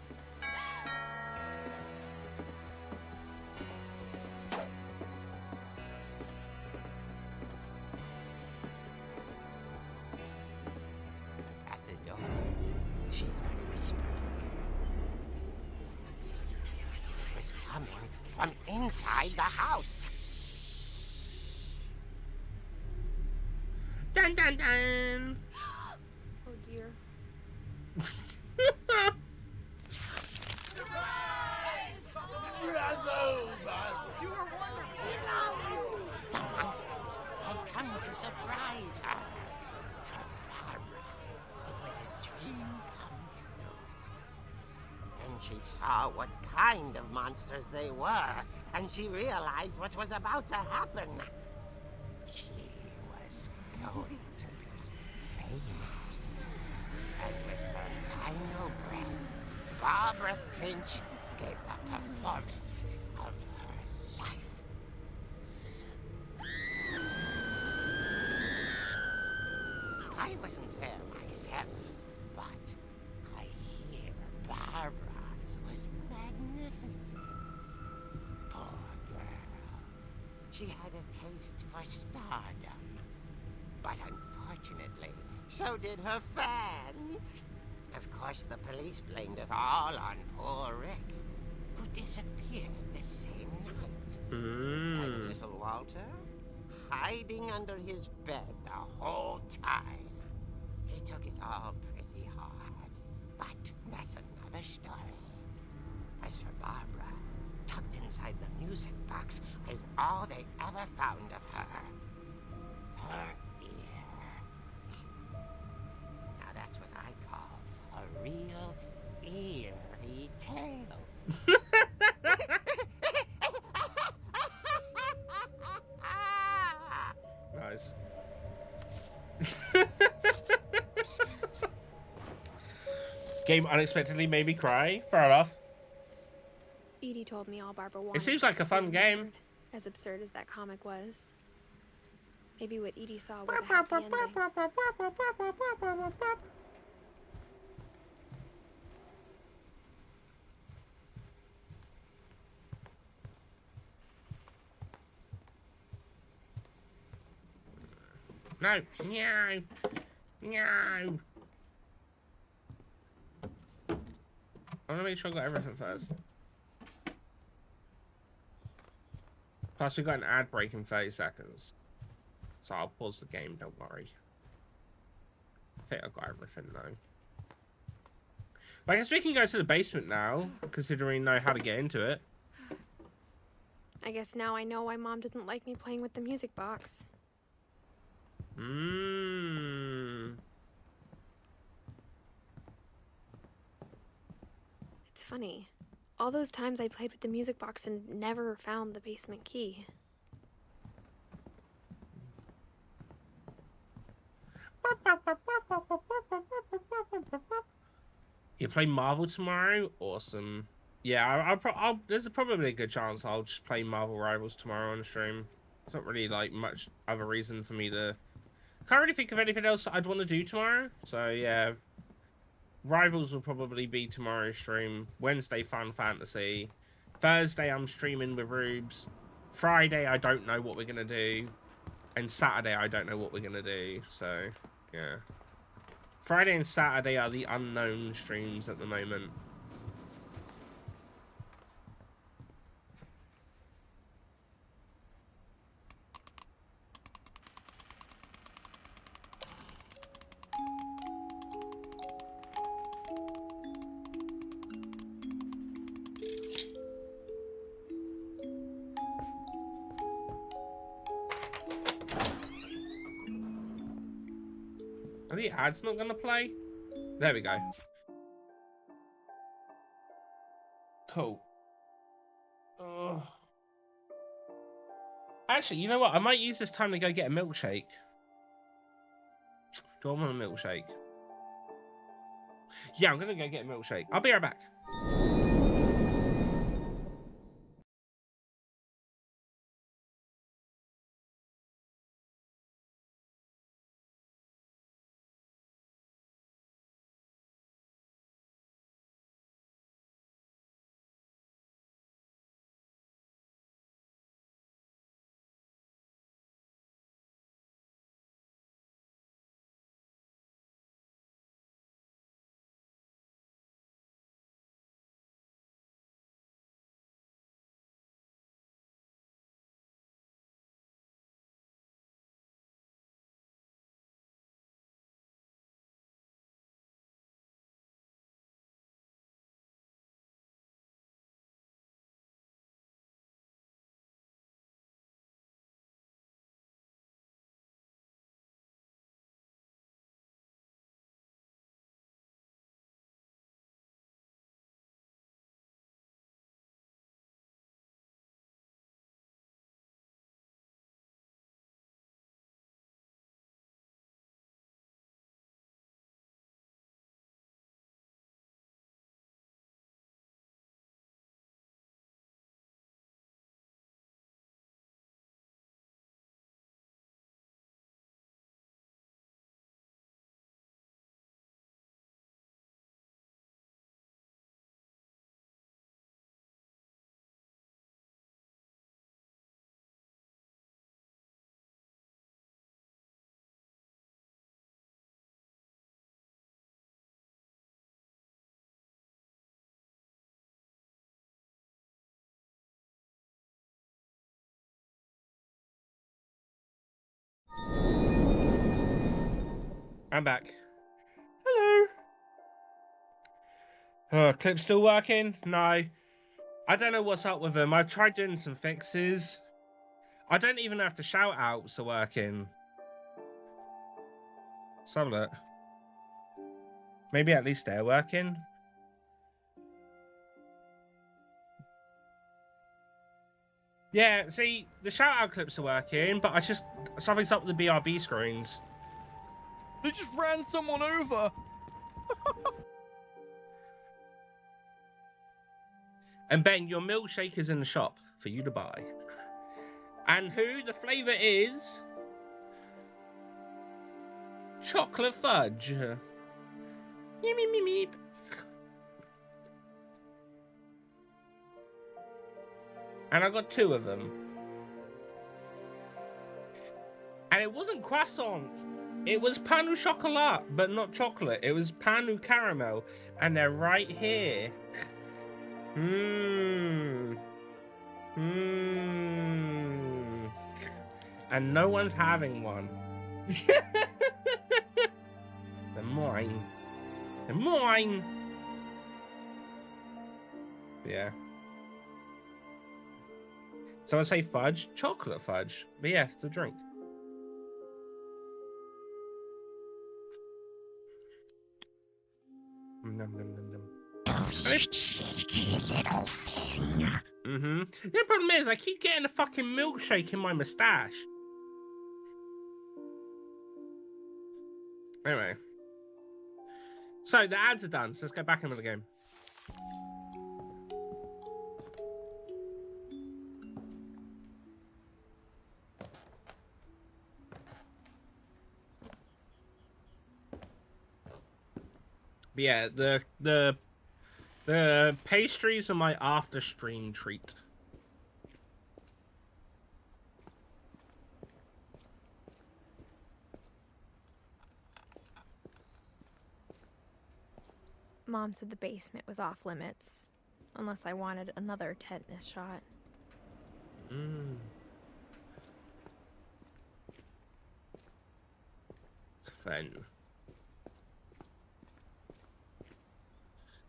At the door, she heard whispering. It was coming from inside the house. Dun dun dun. Oh dear. The monsters had come to surprise her. For Barbara, it was a dream come true. Then she saw what kind of monsters they were, and she realized what was about to happen. She was going to be famous. And with her final breath, Barbara Finch gave the performance of her life. I wasn't there myself, but I hear Barbara was magnificent. Poor girl. She had a taste for stardom. But unfortunately, so did her fans. Of course, the police blamed it all on poor Rick, who disappeared the same night. And little Walter, hiding under his bed the whole time. He took it all pretty hard, but that's another story. As for Barbara, tucked inside the music box is all they ever found of her. Her ear. Now that's what I call a real eerie tale. Nice. Game unexpectedly made me cry. Fair enough. Edie told me all Barbara wanted. It seems like a fun game. As absurd as that comic was. Maybe what Edie saw was a happy ending. No. No. No. I want to make sure I got everything first. Plus, we got an ad break in 30 seconds. So I'll pause the game, don't worry. I think I got everything though. But I guess we can go to the basement now, considering we know how to get into it. I guess now I know why Mom didn't like me playing with the music box. It's funny. All those times I played with the music box and never found the basement key. You play Marvel tomorrow? Awesome. Yeah, there's probably a good chance I'll just play Marvel Rivals tomorrow on the stream. It's not really like much other reason for me to... Can't really think of anything else I'd want to do tomorrow. So yeah, Rivals will probably be tomorrow's stream. Wednesday, Fun Fantasy. Thursday, I'm streaming with Rubes. Friday, I don't know what we're going to do. And Saturday, I don't know what we're going to do. So, yeah. Friday and Saturday are the unknown streams at the moment. Are the ads not gonna play? There we go. Cool. Ugh. Actually, you know what? I might use this time to go get a milkshake. Do I want a milkshake? Yeah, I'm gonna go get a milkshake. I'll be right back. I'm back. Hello. Clip's still working? No. I don't know what's up with them. I've tried doing some fixes. I don't even know if the shout outs are working. Let's have a look. Maybe at least they're working. Yeah, see, the shout out clips are working, but something's up with the BRB screens. They just ran someone over. And Ben, your milkshake is in the shop for you to buy. And who the flavour is? Chocolate fudge. Meep, meep, meep, meep. And I got 2 of them. And it wasn't croissants. It was pain au chocolat, but not chocolate. It was pain au caramel. And they're right here. And no one's having one. They're mine. They're mine. Yeah. So I say fudge, chocolate fudge. But yeah, it's the drink. Nom, nom, nom, nom. The problem is, I keep getting a fucking milkshake in my moustache. Anyway. So, the ads are done, so let's get back into the game. But yeah, the pastries are my after stream treat. Mom said the basement was off limits, unless I wanted another tetanus shot. It's fun.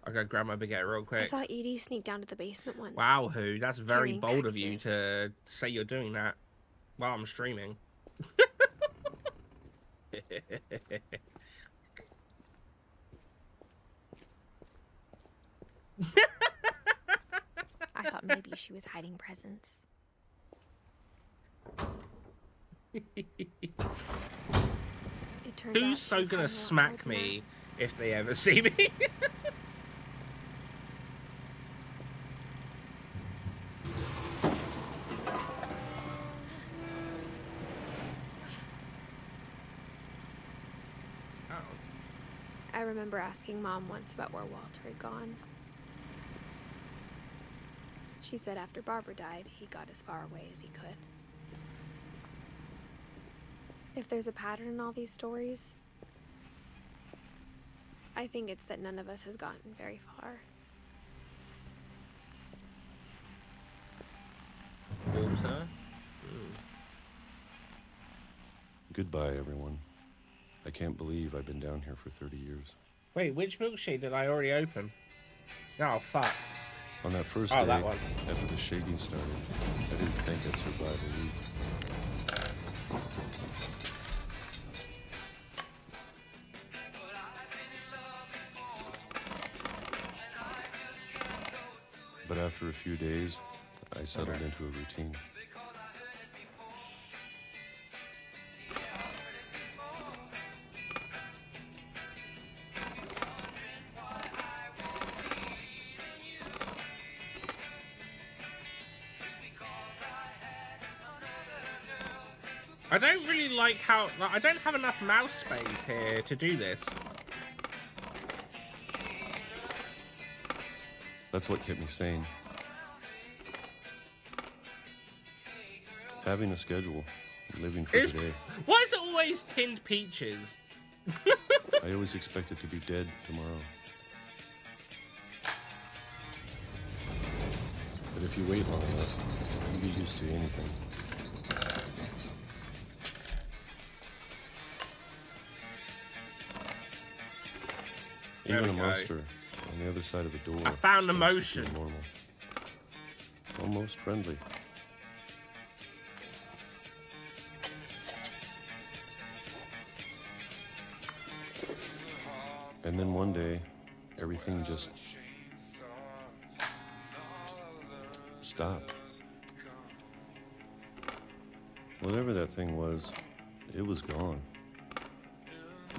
I gotta grab my baguette real quick. I saw Edie sneak down to the basement once. Wow, Who? That's very carrying bold of you packages. to say you're doing that while I'm streaming. I thought maybe she was hiding presents. It turned out Who's she so was gonna hiding a lot more smack than that. me if they ever see me? I remember asking Mom once about where Walter had gone. She said after Barbara died, he got as far away as he could. If there's a pattern in all these stories, I think it's that none of us has gotten very far. Walter? Goodbye, everyone. I can't believe I've been down here for 30 years. Wait, which milkshake did I already open? Oh, fuck. On that first Oh, day, that one. after the shaking started, I didn't think I'd survive a week. But after a few days, I settled into a routine. I don't really like how... I don't have enough mouse space here to do this. That's what kept me sane. Having a schedule, living for the day. Why is it always tinned peaches? I always expected to be dead tomorrow. But if you wait long enough, you get used to anything. Even we a go. monster on the other side of the door. I found starts to emotion. feel normal. Almost friendly. And then one day, everything just stopped. Whatever that thing was, it was gone.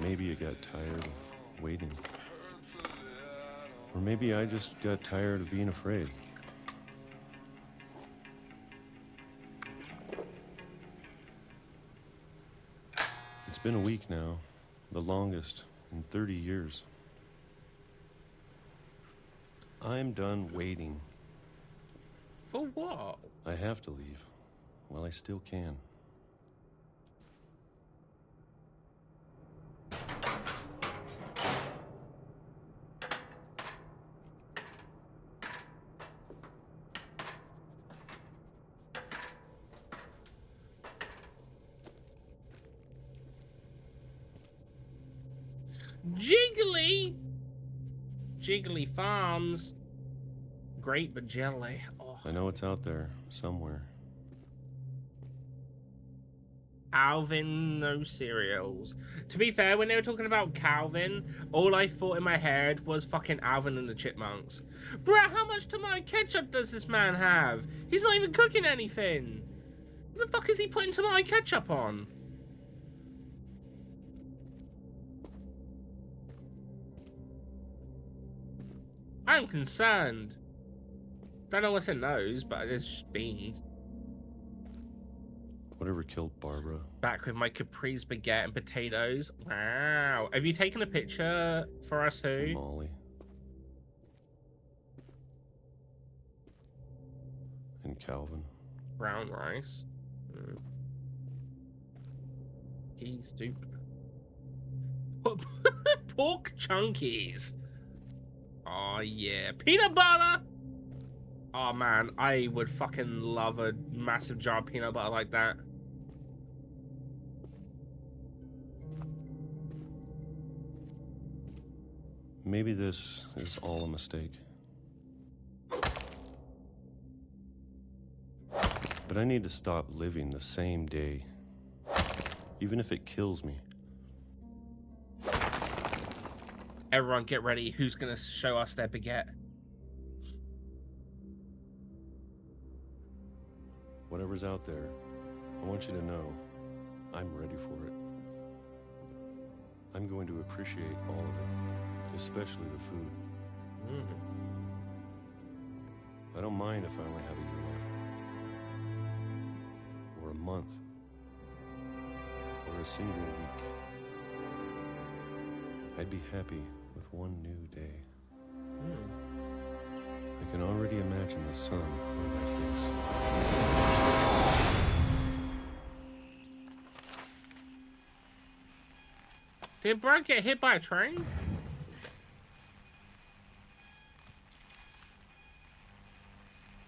Maybe it got tired of waiting. Or maybe I just got tired of being afraid. It's been a week now, the longest in 30 years. I'm done waiting. For what? I have to leave. Well, I still can. Jiggly Farms. Grape jelly. Oh. I know it's out there, somewhere. Alvin, no cereals. To be fair, when they were talking about Calvin, all I thought in my head was fucking Alvin and the Chipmunks. Bruh, how much tomato ketchup does this man have? He's not even cooking anything. What the fuck is he putting tomato ketchup on? I'm concerned. Don't know what's in those, but it's just beans. Whatever killed Barbara. Back with my Capri spaghetti and potatoes. Wow. Have you taken a picture for us too? Molly. And Calvin. Brown rice. Key soup. Pork chunkies. Oh yeah. Peanut butter! Oh man, I would fucking love a massive jar of peanut butter like that. Maybe this is all a mistake. But I need to stop living the same day. Even if it kills me. Everyone get ready. Who's gonna show us their baguette? Whatever's out there, I want you to know I'm ready for it. I'm going to appreciate all of it, especially the food. I don't mind if I only have a year left. Or a month. Or a single week. I'd be happy with one new day. I can already imagine the sun on my face. Did Brad get hit by a train?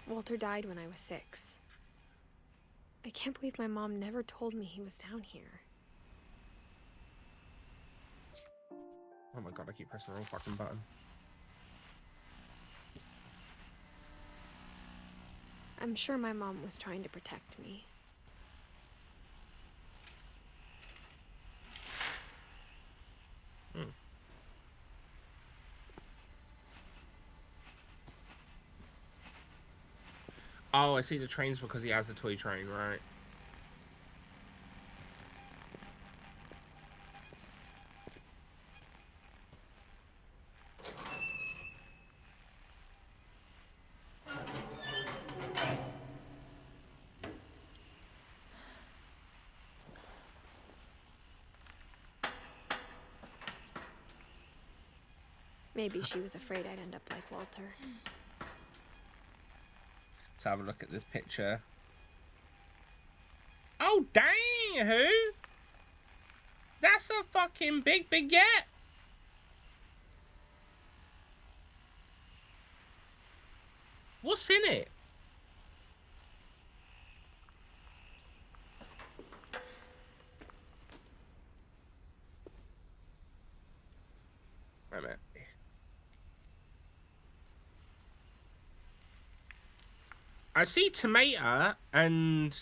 Walter died when I was 6. I can't believe my mom never told me he was down here. Oh my god, I keep pressing the wrong fucking button. I'm sure my mom was trying to protect me. Oh, I see the trains because he has a toy train, right? Maybe she was afraid I'd end up like Walter. Let's have a look at this picture. Oh, dang, who? That's a fucking big baguette. What's in it? Wait a minute. I see tomato and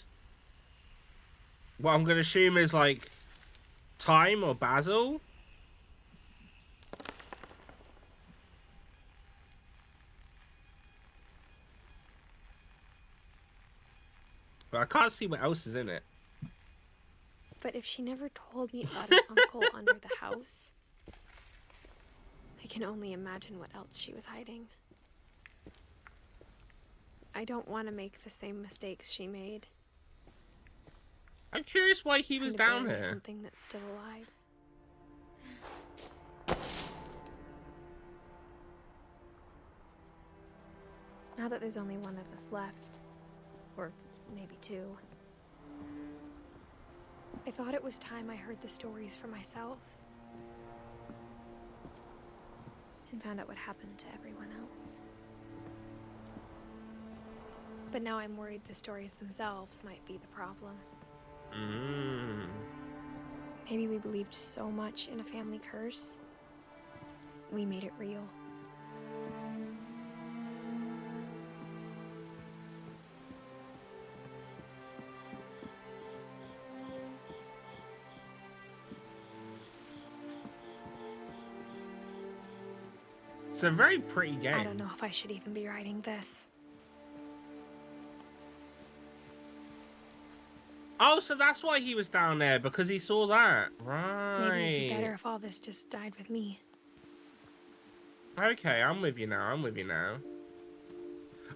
what I'm going to assume is like thyme or basil. But I can't see what else is in it. But if she never told me about an uncle under the house, I can only imagine what else she was hiding. I don't want to make the same mistakes she made. I'm curious why he was down here. Something that's still alive. Now that there's only one of us left, or maybe two, I thought it was time I heard the stories for myself and found out what happened to everyone else. But now I'm worried the stories themselves might be the problem. Maybe we believed so much in a family curse, we made it real. It's a very pretty game. I don't know if I should even be writing this. Oh, so that's why he was down there, because he saw that. Right. Maybe it'd be better if all this just died with me. Okay, I'm with you now.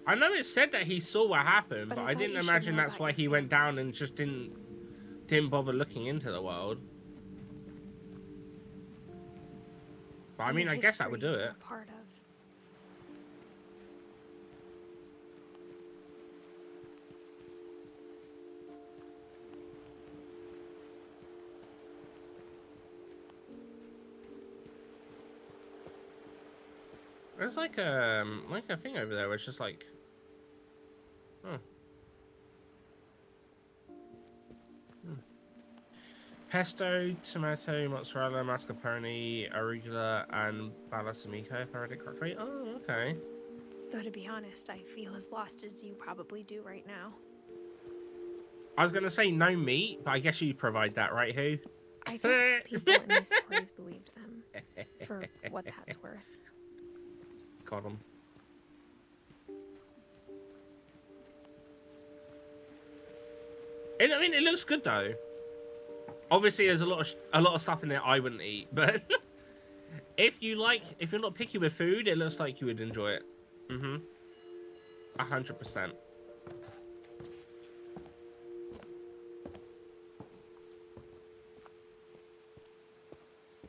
I know it said that he saw what happened, but I didn't imagine that's why he went down and just didn't bother looking into the world. But I mean, I guess that would do it. Part of. There's like a thing over there where it's just like, pesto, tomato, mozzarella, mascarpone, arugula, and balsamico, if I read it correctly. Oh, okay. Though to be honest, I feel as lost as you probably do right now. I was gonna say no meat, but I guess you provide that, right, Who? I think people in these stories believed them, for what that's worth. Got him. I mean, it looks good though. Obviously, there's a lot of stuff in there I wouldn't eat, but if you're not picky with food, it looks like you would enjoy it. 100%.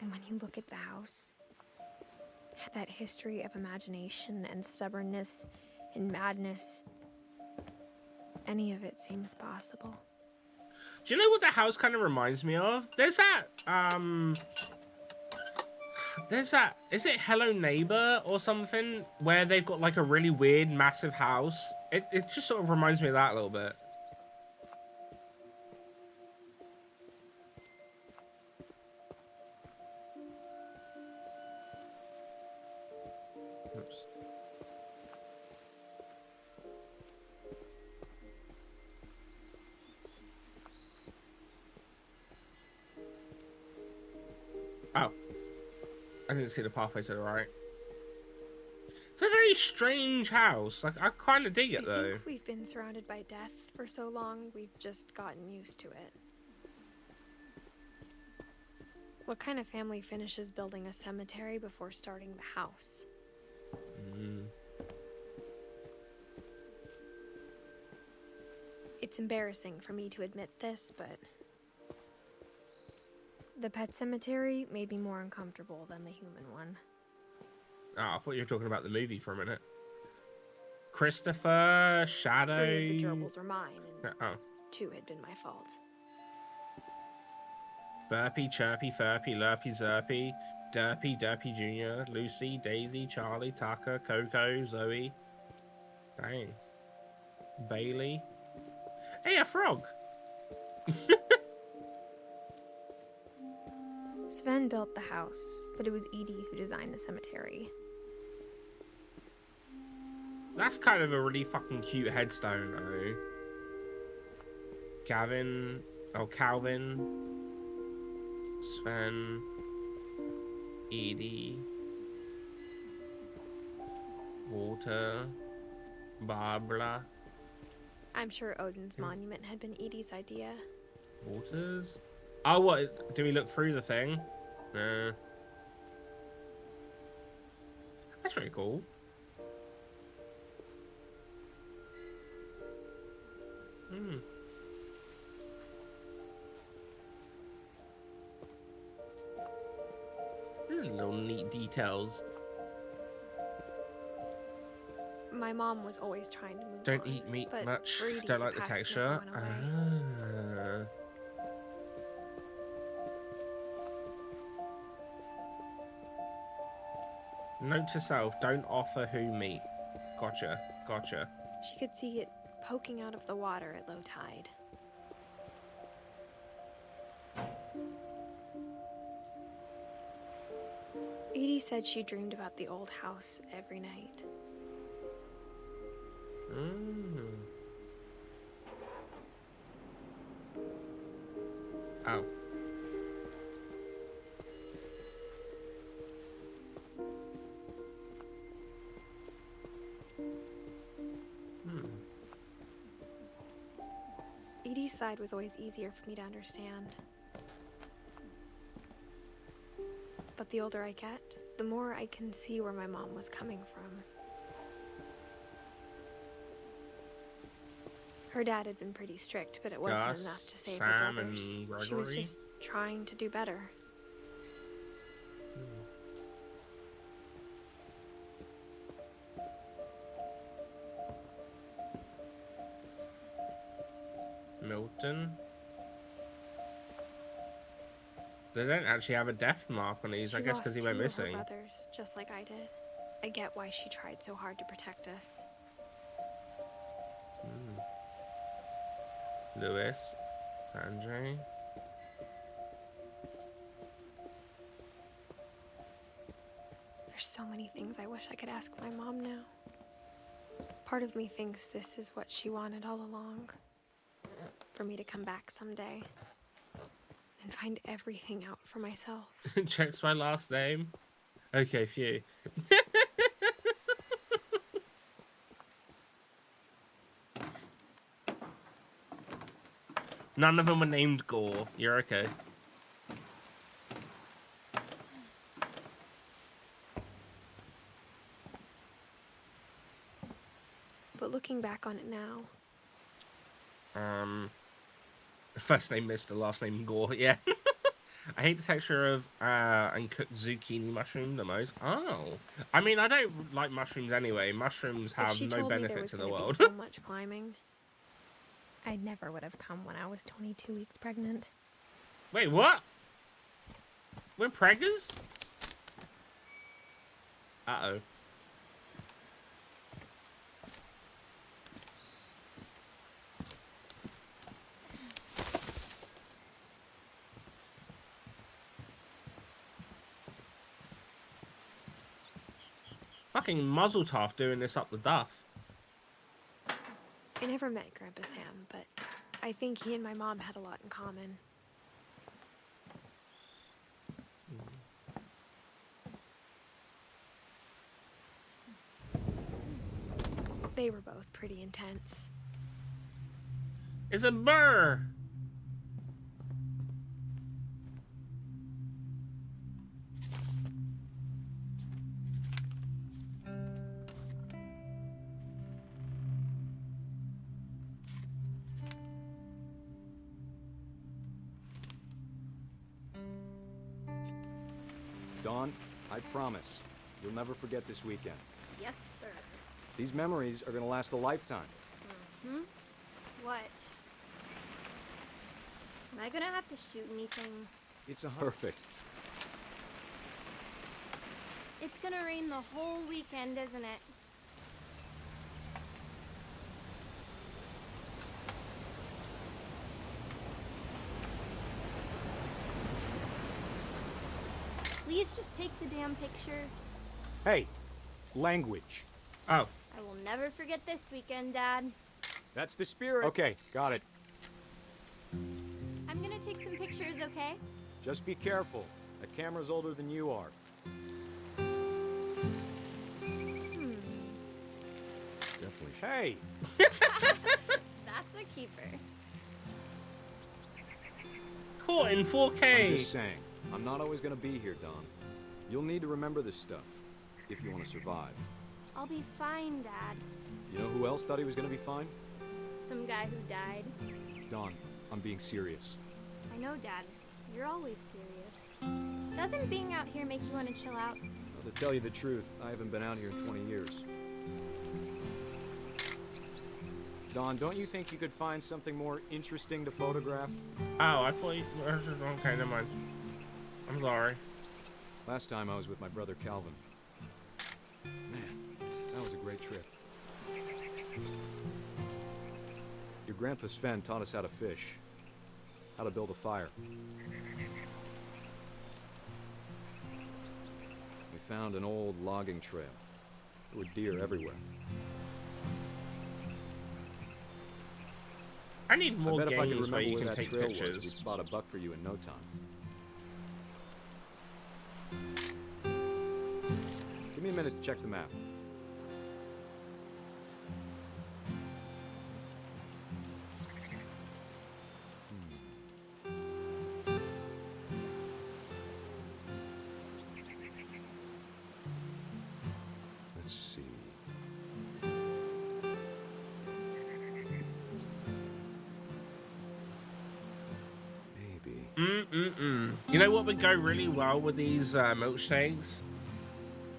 And when you look at the house, that history of imagination and stubbornness and madness, any of it seems possible. Do you know what the house kind of reminds me of? There's that, is it Hello Neighbor or something? Where they've got like a really weird, massive house. It just sort of reminds me of that a little bit. Oops. Oh. I didn't see the pathway to the right. It's a very strange house. Like, I kind of dig it, though. I think we've been surrounded by death for so long, we've just gotten used to it. What kind of family finishes building a cemetery before starting the house? It's embarrassing for me to admit this, but the pet cemetery made me more uncomfortable than the human one. Oh, I thought you were talking about the movie for a minute. Christopher, Shadow... 3 of the gerbils are mine, and oh. 2 had been my fault. Burpy, Chirpy, Furpy, Lurpy, Zerpy, Derpy, Derpy Jr., Lucy, Daisy, Charlie, Tucker, Coco, Zoe. Dang. Bailey. Hey, a frog! Sven built the house, but it was Edith who designed the cemetery. That's kind of a really fucking cute headstone, though. Calvin, Sven, Edie, Walter, Barbara. I'm sure Odin's monument had been Edie's idea. Waters? Oh, what? Do we look through the thing? No. That's pretty cool. Hmm. These are little neat details. My mom was always trying to move Don't on, eat meat but much. for Edie, Don't like the past texture. never went away. Note to self, don't offer who meat. Gotcha. She could see it poking out of the water at low tide. Edie said she dreamed about the old house every night. Oh. Edie's side was always easier for me to understand. But the older I get, the more I can see where my mom was coming from. Her dad had been pretty strict, but it wasn't Gus, enough to save Sam, her brothers. and She was Gregory? just trying to do better. Milton. They don't actually have a death mark on these, I She guess because he lost went two of her missing. brothers, just like I did. I get why she tried so hard to protect us. Louis, Sanjay. There's so many things I wish I could ask my mom now. Part of me thinks this is what she wanted all along. For me to come back someday and find everything out for myself. Checks my last name. Okay, phew. None of them were named Gore. You're okay. But looking back on it now, First name Mr., last name Gore. Yeah. I hate the texture of uncooked zucchini mushroom the most. Oh, I mean, I don't like mushrooms anyway. Mushrooms if have she no told me there benefit was to the gonna be world. so much climbing, I never would have come when I was 22 weeks pregnant. Wait, what? We're preggers? Uh-oh. Fucking Muzzle Tough doing this up the duff. I never met Grandpa Sam, but I think he and my mom had a lot in common. They were both pretty intense. It's a burr. Dawn, I promise, you'll never forget this weekend. Yes, sir. These memories are gonna last a lifetime. What? Am I gonna have to shoot anything? It's perfect. It's gonna rain the whole weekend, isn't it? Please just take the damn picture. Hey, language. Oh. I will never forget this weekend, Dad. That's the spirit. Okay, got it. I'm gonna take some pictures, okay? Just be careful. That camera's older than you are. Definitely. Hey! That's a keeper. Caught in 4K. I'm just saying, I'm not always gonna be here, Don. You'll need to remember this stuff if you want to survive. I'll be fine, Dad. You know who else thought he was gonna be fine? Some guy who died. Don, I'm being serious. I know, Dad. You're always serious. Doesn't being out here make you want to chill out? Well, to tell you the truth, I haven't been out here in 20 years. Don, don't you think you could find something more interesting to photograph? Oh, I thought you... Okay, never mind. I'm sorry. Last time I was with my brother Calvin. Man, that was a great trip. Your grandpa Sven taught us how to fish, how to build a fire. We found an old logging trail. There were deer everywhere. I need more I bet if I could games where remember you where can that take trail pictures. was, we'd spot a buck for you in no time. Give me a minute to check the map. Let's see. Maybe. You know what would go really well with these milkshakes?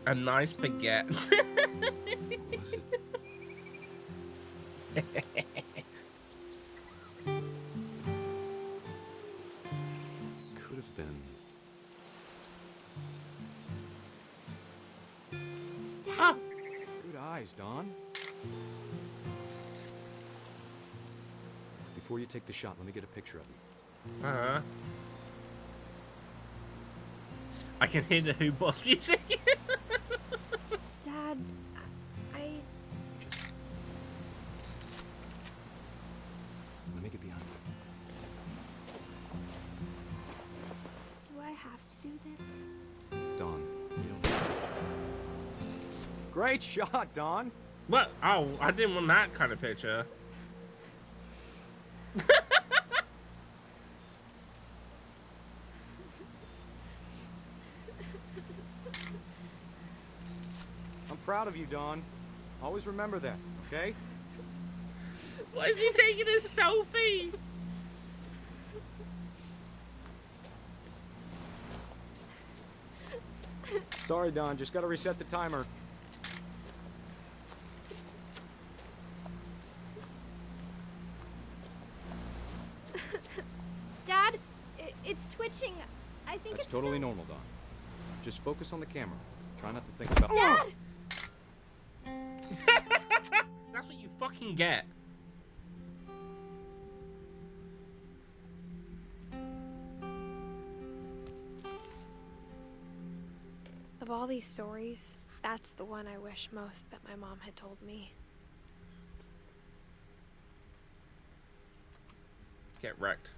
A nice baguette. Was it? Could have been. Dad! Good eyes, Don. Before you take the shot, let me get a picture of you. Uh-huh. I can hear the Who Boss music. Dad, I... Let me get behind you. Do I have to do this? Don, you don't. Great shot, Don. What? Oh, I didn't want that kind of picture. I'm proud of you, Don. Always remember that, okay? Why is he taking a selfie? Sorry, Don. Just gotta reset the timer. Dad, it's twitching. I think That's it's totally so... normal, Don. Just focus on the camera. Try not to think about. Dad! That's what you fucking get. Of all these stories, that's the one I wish most that my mom had told me. Get wrecked.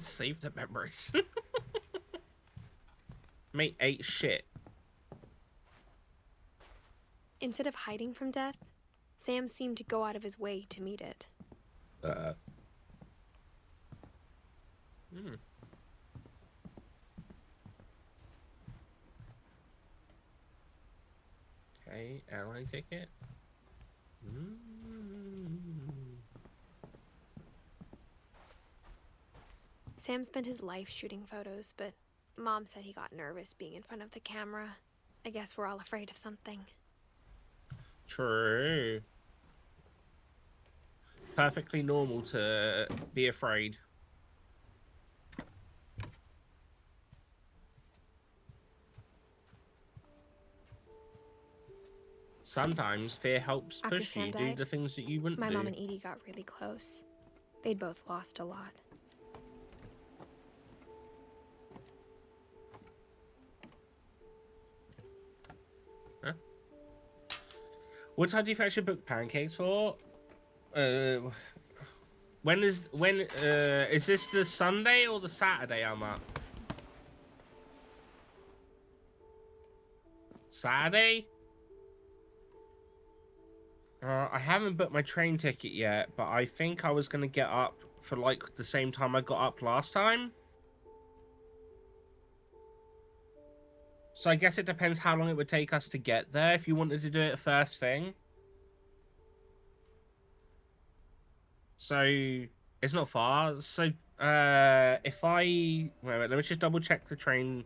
Save the memories. Mate ate shit. Instead of hiding from death, Sam seemed to go out of his way to meet it. Okay, airline ticket. Sam spent his life shooting photos, but Mom said he got nervous being in front of the camera. I guess we're all afraid of something. True. Perfectly normal to be afraid. Sometimes fear helps After push Sam you to do died, the things that you wouldn't My do. mom and Edie got really close. They'd both lost a lot. Huh? What time do you think I should book pancakes for? Is this the Sunday or the Saturday I'm up? Saturday? I haven't booked my train ticket yet, but I think I was gonna get up for like the same time I got up last time. So I guess it depends how long it would take us to get there if you wanted to do it first thing. So it's not far. So if I wait, let me just double check the train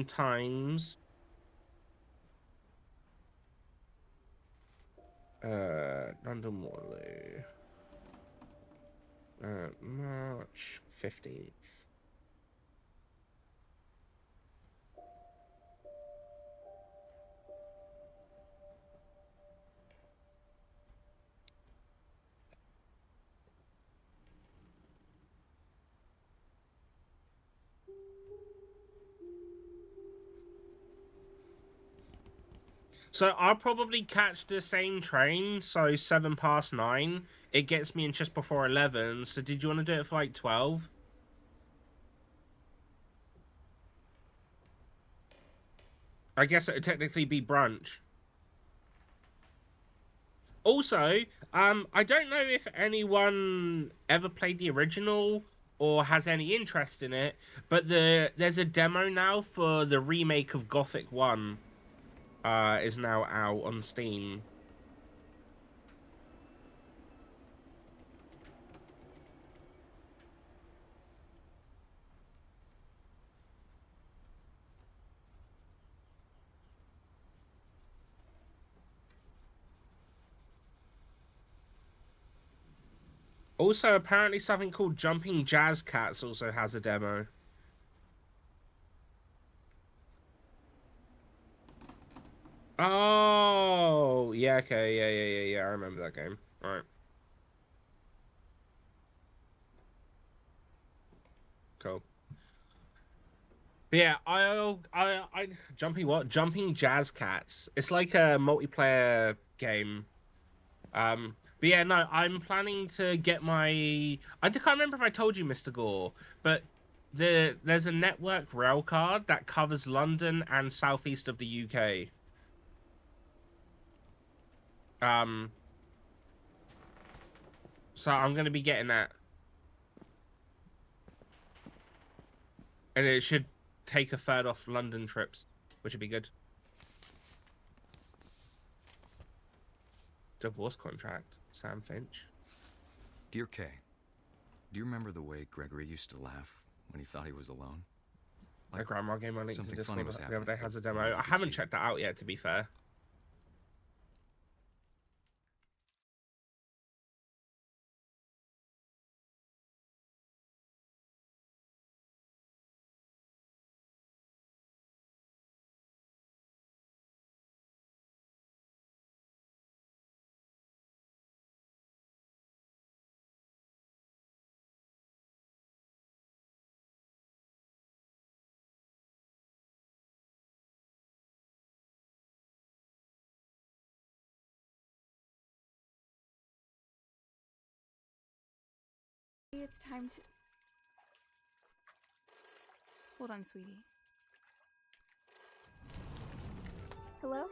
times. London Waterloo. March 15th. So I'll probably catch the same train, so 9:07. It gets me in just before 11. So did you want to do it for like 12? I guess it would technically be brunch. Also, I don't know if anyone ever played the original or has any interest in it, but there's a demo now for the remake of Gothic 1. Is now out on Steam. Also, apparently something called Jumping Jazz Cats also has a demo. Oh, yeah, okay, yeah, I remember that game. All right. Cool. But yeah, Jumping Jazz Cats. It's like a multiplayer game. But yeah, no, I'm planning to get my. I can't remember if I told you, Mr. Gore, but there's a network rail card that covers London and southeast of the UK. So I'm gonna be getting that, and it should take a third off London trips, which would be good. Divorce contract, Sam Finch. Dear Kay, do you remember the way Gregory used to laugh when he thought he was alone? My grandma gave my link to something Discord funny was the other happening, day has a but demo. nobody I could haven't see it. checked that out yet, to be fair. It's time to... Hold on, sweetie. Hello?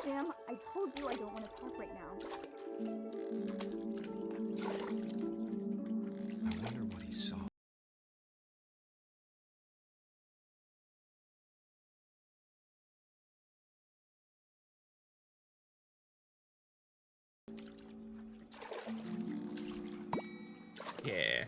Sam, I told you I don't want to talk right now. I wonder what he saw. Yeah.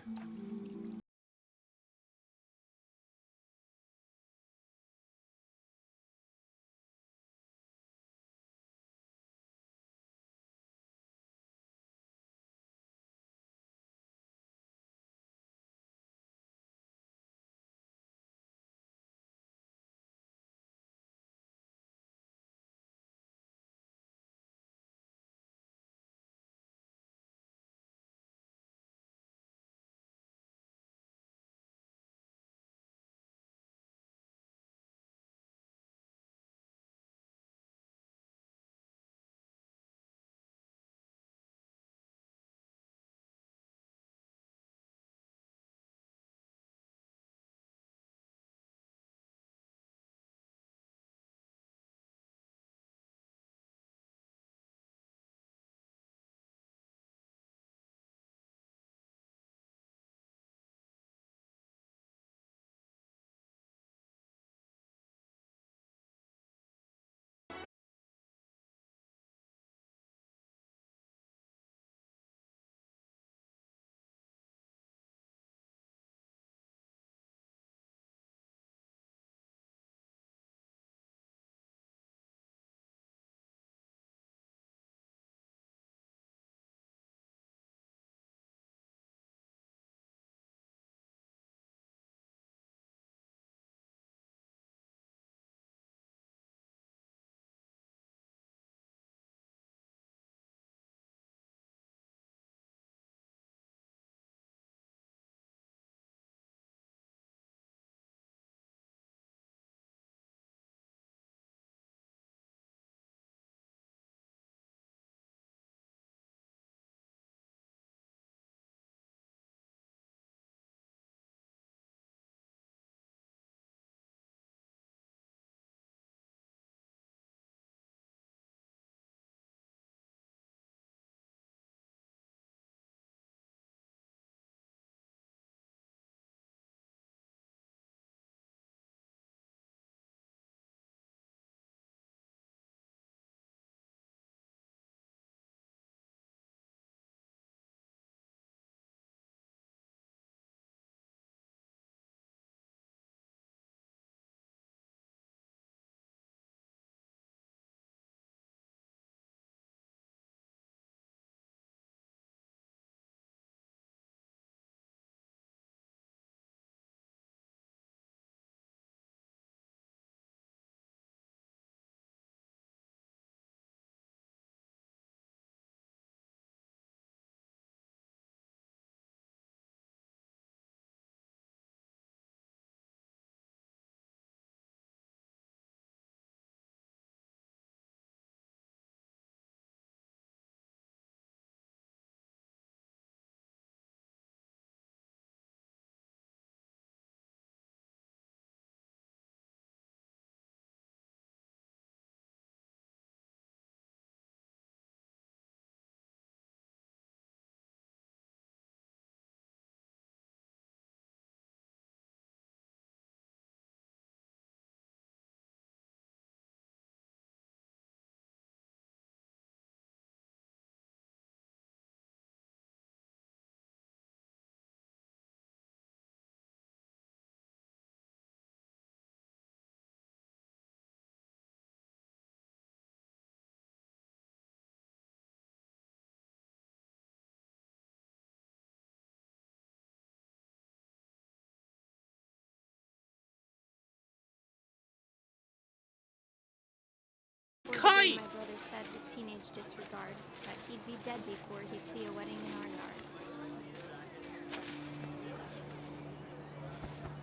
right! My brother said with teenage disregard that he'd be dead before he'd see a wedding in our yard.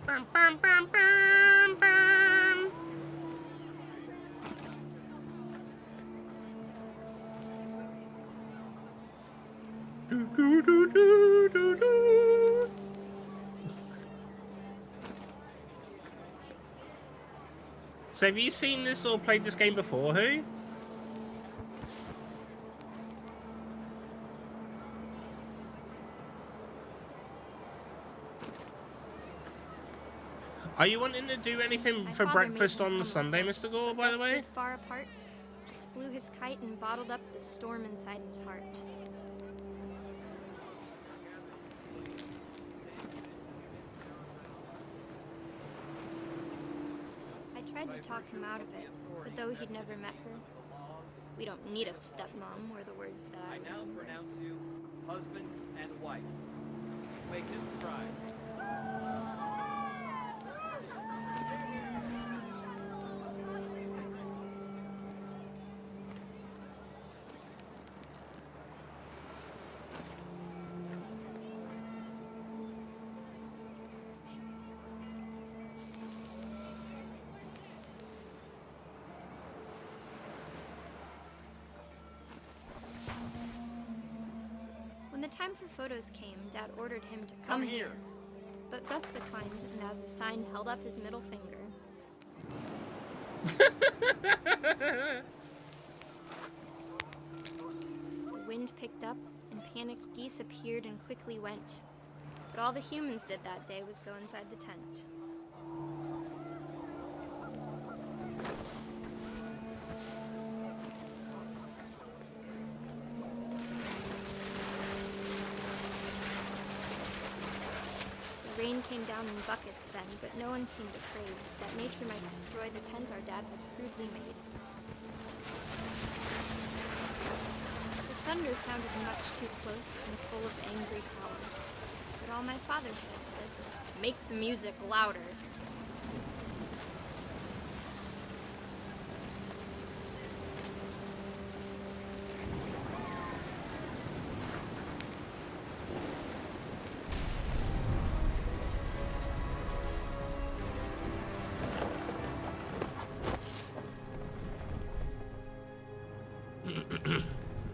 Bam, bam, bam, bam, bam. Do, do, do, do, do, do. So have you seen this or played this game before, who? Are you wanting to do anything My for father breakfast made him on come, Sunday, of course, Mr. Gore, but by the Gus way? stood far apart, just flew his kite and bottled up the storm inside his heart. I tried to talk him out of it, but though he'd never met her, we don't need a stepmom were the words that I now remember. pronounce you husband and wife. Make him cry. When the time for photos came, Dad ordered him to come here. But Gus declined, and as a sign held up his middle finger. The wind picked up, and panicked geese appeared and quickly went. But all the humans did that day was go inside the tent. The rain came down in buckets then, but no one seemed afraid that nature might destroy the tent our dad had crudely made. The thunder sounded much too close and full of angry power, but all my father said to us was, "Make the music louder."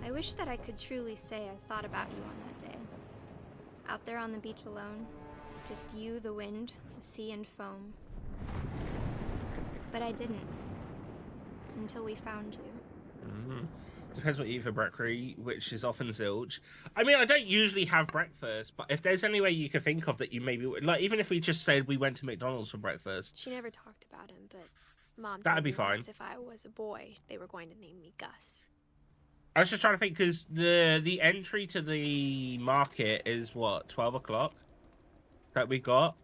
I wish that I could truly say I thought about you on that day. Out there on the beach alone, just you, the wind, the sea, and foam. But I didn't. Until we found you. Mm-hmm. Depends what you eat for breakfast, which is often zilch. I mean, I don't usually have breakfast, but if there's any way you could think of that you maybe... Like, even if we just said we went to McDonald's for breakfast. She never talked about him, but Mom That'd told be me fine. once if I was a boy, they were going to name me Gus. I was just trying to think, because the entry to the market is, what, 12 o'clock that we got?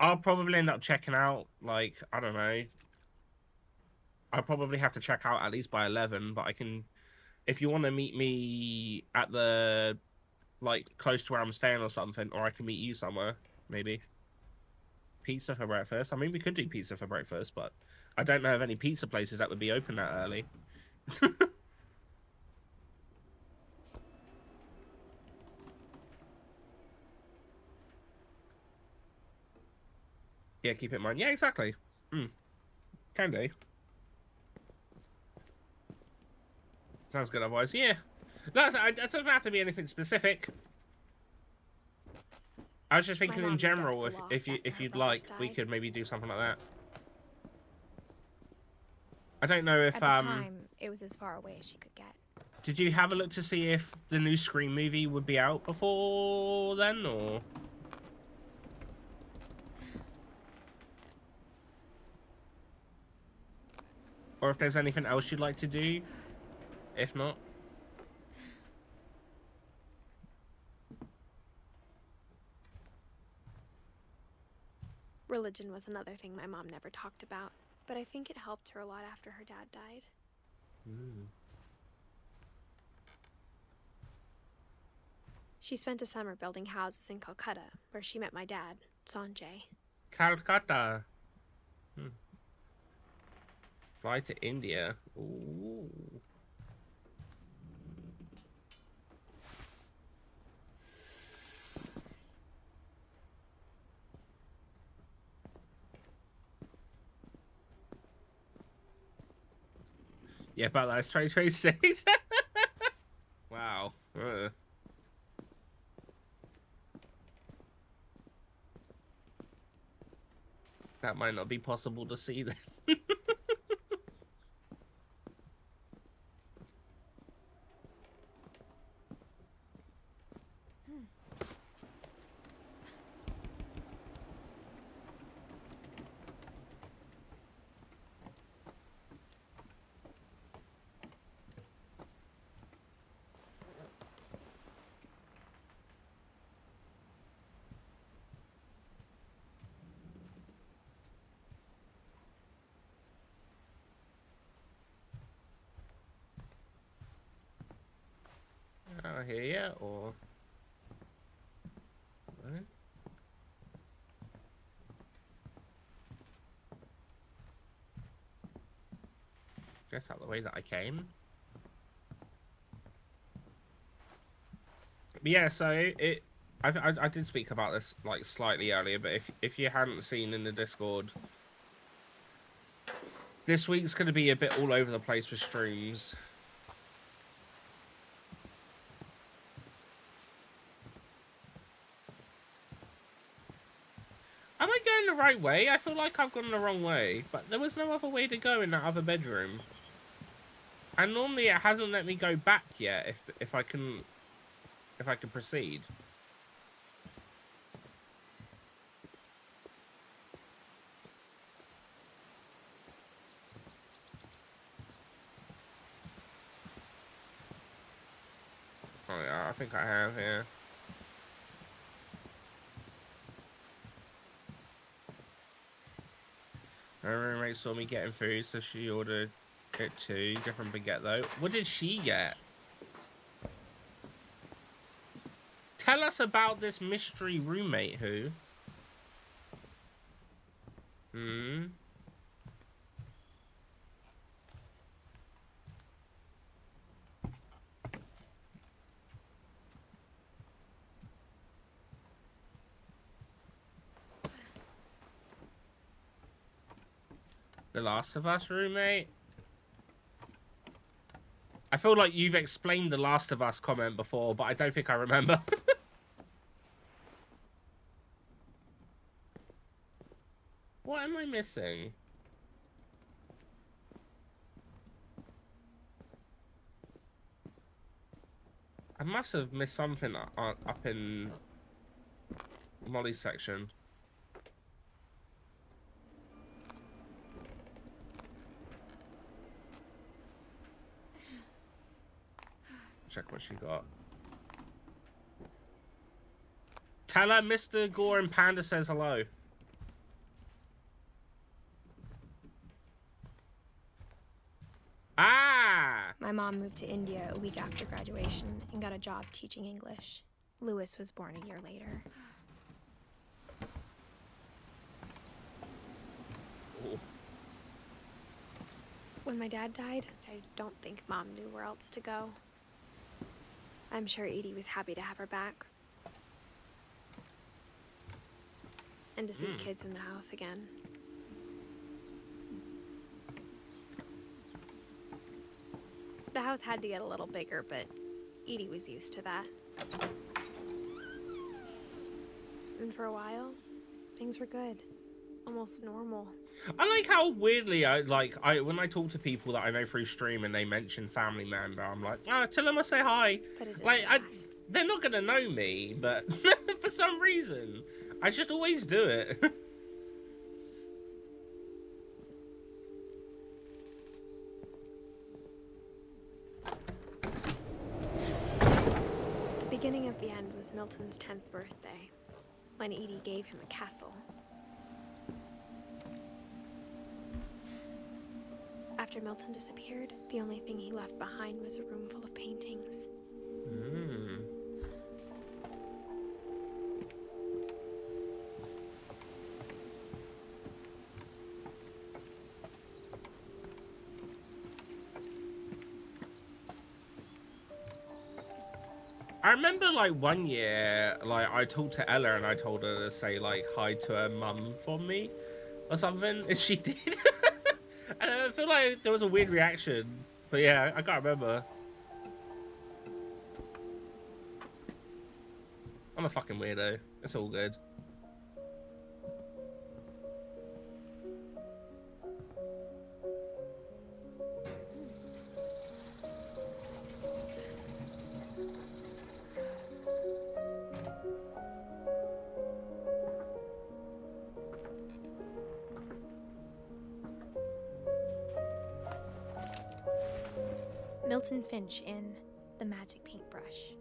I'll probably end up checking out, like, I don't know. I'll probably have to check out at least by 11, but I can... If you want to meet me at the, like, close to where I'm staying or something, or I can meet you somewhere, maybe. Pizza for breakfast. I mean, we could do pizza for breakfast, but I don't know of any pizza places that would be open that early. Yeah, keep it in mind. Yeah, exactly. Can do. Sounds good otherwise. Yeah. No, it doesn't have to be anything specific. I was just thinking in general, if you'd like, we could maybe do something like that. I don't know if At the time, it was as far away as she could get. Did you have a look to see if the new Scream movie would be out before then, or? Or if there's anything else you'd like to do? If not? Religion was another thing my mom never talked about, but I think it helped her a lot after her dad died. She spent a summer building houses in Calcutta, where she met my dad, Sanjay. Calcutta. Fly to India. Ooh. Yeah, but that's 2026. Wow. That might not be possible to see then. Here yet, or what? Guess out the way that I came. But yeah, so I did speak about this like slightly earlier, but if you hadn't seen in the Discord, this week's going to be a bit all over the place with streams. Am I going the right way? I feel like I've gone the wrong way, but there was no other way to go in that other bedroom. And normally it hasn't let me go back yet if I can proceed. Oh yeah, I think I have, yeah. My roommate saw me getting food, so she ordered it too. Different baguette though. What did she get? Tell us about this mystery roommate who. The Last of Us roommate? I feel like you've explained the Last of Us comment before, but I don't think I remember. What am I missing? I must have missed something up in Molly's section. Check what she got. Tell her Mr. Gore and Panda says hello. Ah! My mom moved to India a week after graduation and got a job teaching English. Lewis was born a year later. Ooh. When my dad died, I don't think Mom knew where else to go. I'm sure Edie was happy to have her back. And to see kids in the house again. The house had to get a little bigger, but Edie was used to that. And for a while, things were good. Almost normal. I like how weirdly when I talk to people that I know through stream and they mention family member, I'm like, oh, tell them I say hi. But it like they're not gonna know me, but for some reason, I just always do it. The beginning of the end was Milton's 10th birthday, when Edie gave him a castle. After Milton disappeared, the only thing he left behind was a room full of paintings. I remember like one year, like I talked to Ella and I told her to say like hi to her mum for me or something, and she did. And I feel like there was a weird reaction, but yeah, I can't remember. I'm a fucking weirdo. It's all good. Milton Finch in The Magic Paintbrush.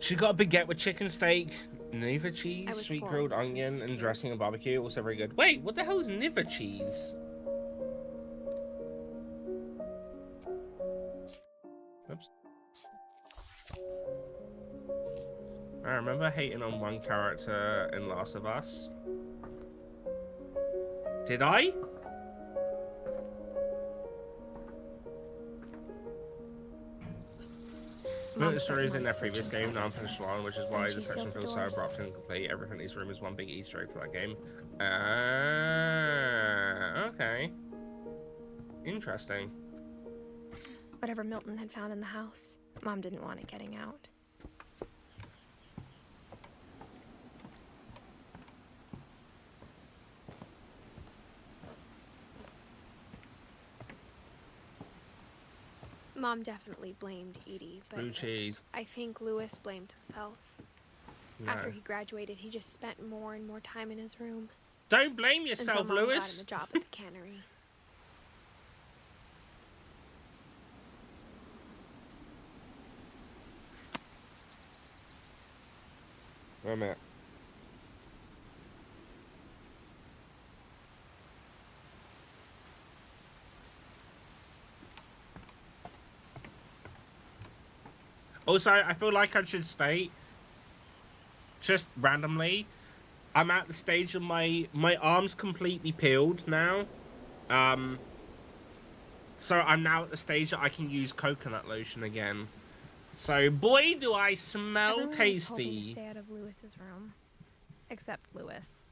She got a baguette with chicken steak, Niver cheese, sweet grilled onion, and dressing and barbecue. Also very good. Wait, what the hell is Niver cheese? Oops. I remember hating on one character in Last of Us. Did I? The stories in their previous game, now unfinished one, which is why the section feels so abrupt and complete. Everything in this room is one big Easter egg for that game. Okay. Interesting. Whatever Milton had found in the house, Mom didn't want it getting out. Mom definitely blamed Edie, but Blue cheese. I think Lewis blamed himself. No. After he graduated, he just spent more and more time in his room. Don't blame yourself, until Mom Lewis. got him a job at the cannery. Wait a minute. Also, I feel like I should state, just randomly, I'm at the stage of my arm's completely peeled now. So I'm now at the stage that I can use coconut lotion again. So boy, do I smell Everyone tasty. told me to stay out of Lewis's room, except Lewis.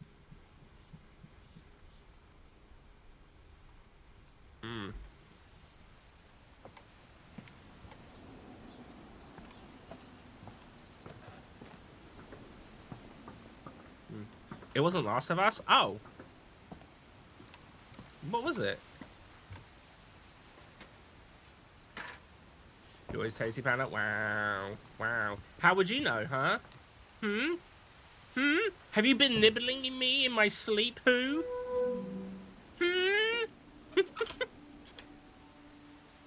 Hmm. It wasn't Last of Us? Oh. What was it? You always tasty panda? Wow. Wow. How would you know, huh? Hmm? Have you been nibbling in me in my sleep, who?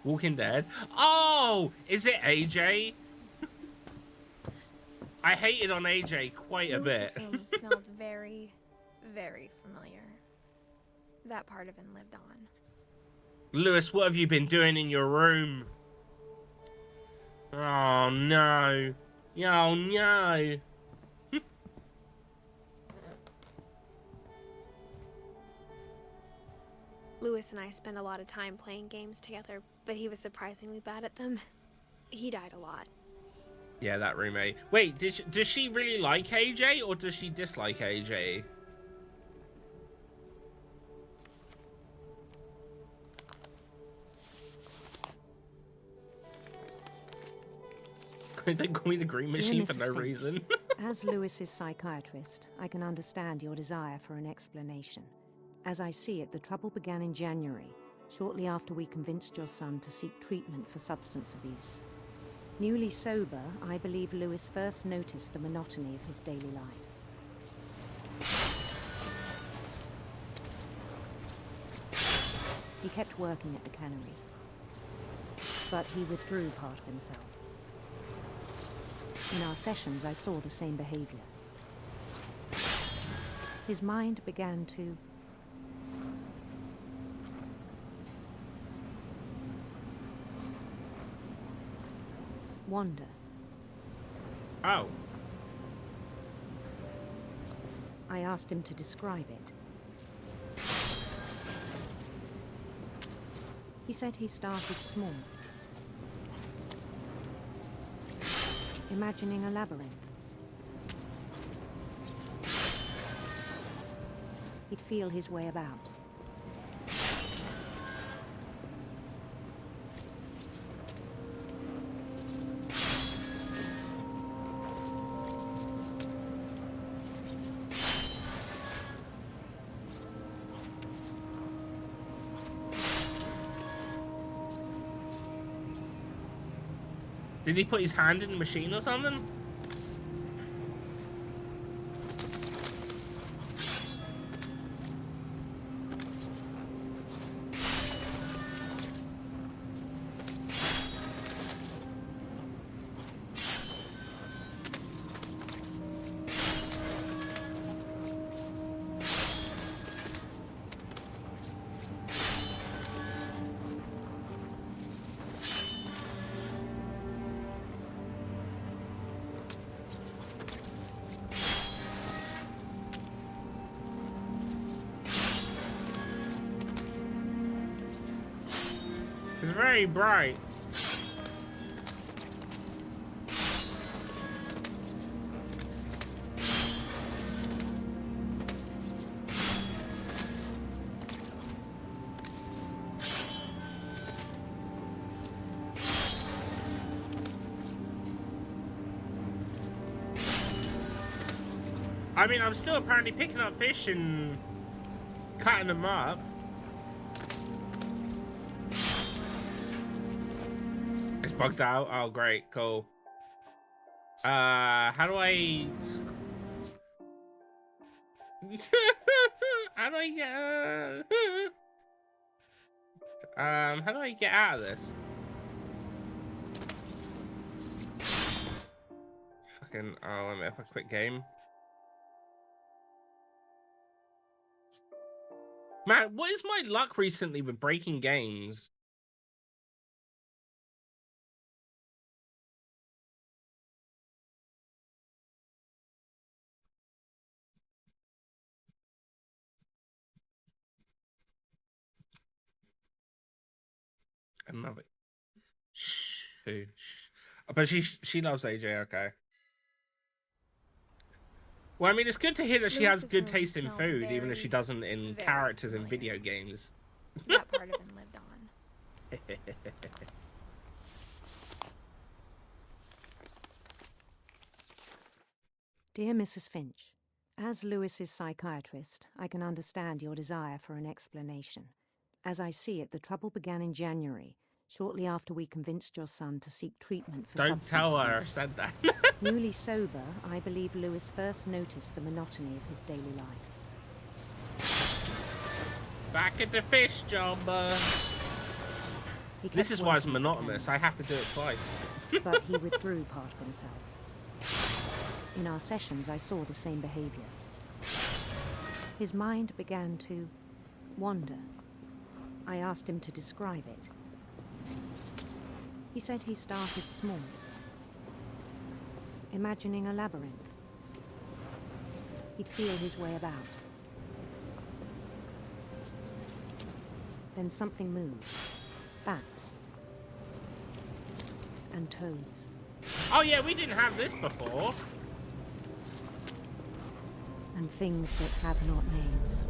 Walking Dead? Oh! Is it AJ? I hated on AJ quite a bit. Lewis's room smelled very, very familiar. That part of him lived on. Lewis, what have you been doing in your room? Oh no. Oh no. Lewis and I spent a lot of time playing games together, but he was surprisingly bad at them. He died a lot. Yeah, that roommate. Wait, does she really like AJ or does she dislike AJ? Don't call me the green machine for no Finch, reason. As Lewis's psychiatrist, I can understand your desire for an explanation. As I see it, the trouble began in January, shortly after we convinced your son to seek treatment for substance abuse. Newly sober, I believe Lewis first noticed the monotony of his daily life. He kept working at the cannery, but he withdrew part of himself. In our sessions, I saw the same behavior. His mind began to wander. Oh. I asked him to describe it. He said he started small, imagining a labyrinth. He'd feel his way about. Did he put his hand in the machine or something? It's very bright. I mean, I'm still apparently picking up fish and cutting them up. It's bugged out. Oh, great, cool. How do I? How do I get? How do I get out of this? Fucking. Oh, let me have a quick game. Man, what is my luck recently with breaking games? Another. Shh. But she loves AJ. Okay. Well, I mean, it's good to hear that she has good taste in food, even if she doesn't in characters in video games. That part of him lived on. Dear Mrs. Finch, as Lewis's psychiatrist, I can understand your desire for an explanation. As I see it, the trouble began in January, shortly after we convinced your son to seek treatment for Don't tell her I abuse. said that. Newly sober, I believe Lewis first noticed the monotony of his daily life. Back at the fish job. This is why it's monotonous. I have to do it twice. But he withdrew part of himself. In our sessions, I saw the same behavior. His mind began to wander. I asked him to describe it. He said he started small, imagining a labyrinth. He'd feel his way about. Then something moved. Bats. And toads. Oh yeah, we didn't have this before. And things that have not names.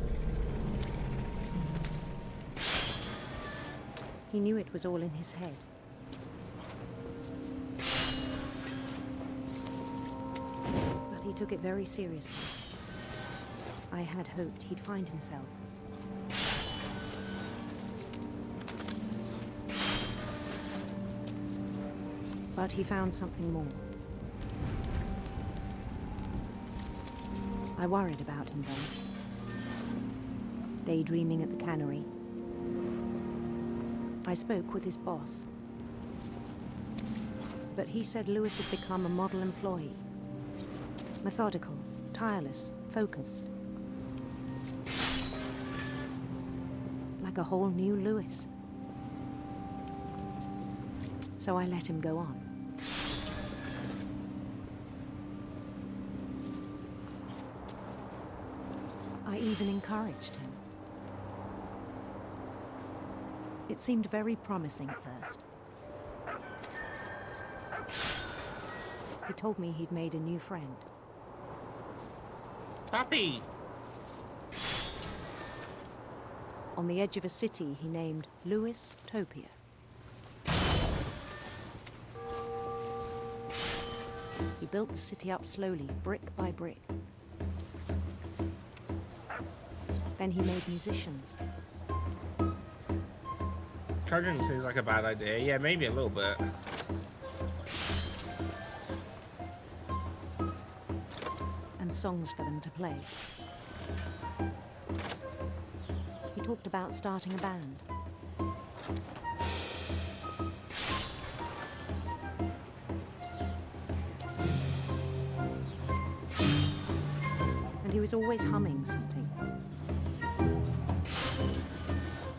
He knew it was all in his head. But he took it very seriously. I had hoped he'd find himself. But he found something more. I worried about him then. Daydreaming at the cannery. I spoke with his boss, but he said Lewis had become a model employee. Methodical, tireless, focused. Like a whole new Lewis. So I let him go on. I even encouraged him. It seemed very promising at first. He told me he'd made a new friend. Puppy! On the edge of a city he named Lewis Topia. He built the city up slowly, brick by brick. Then he made musicians. Charging seems like a bad idea. Yeah, maybe a little bit. And songs for them to play. He talked about starting a band. And he was always humming something.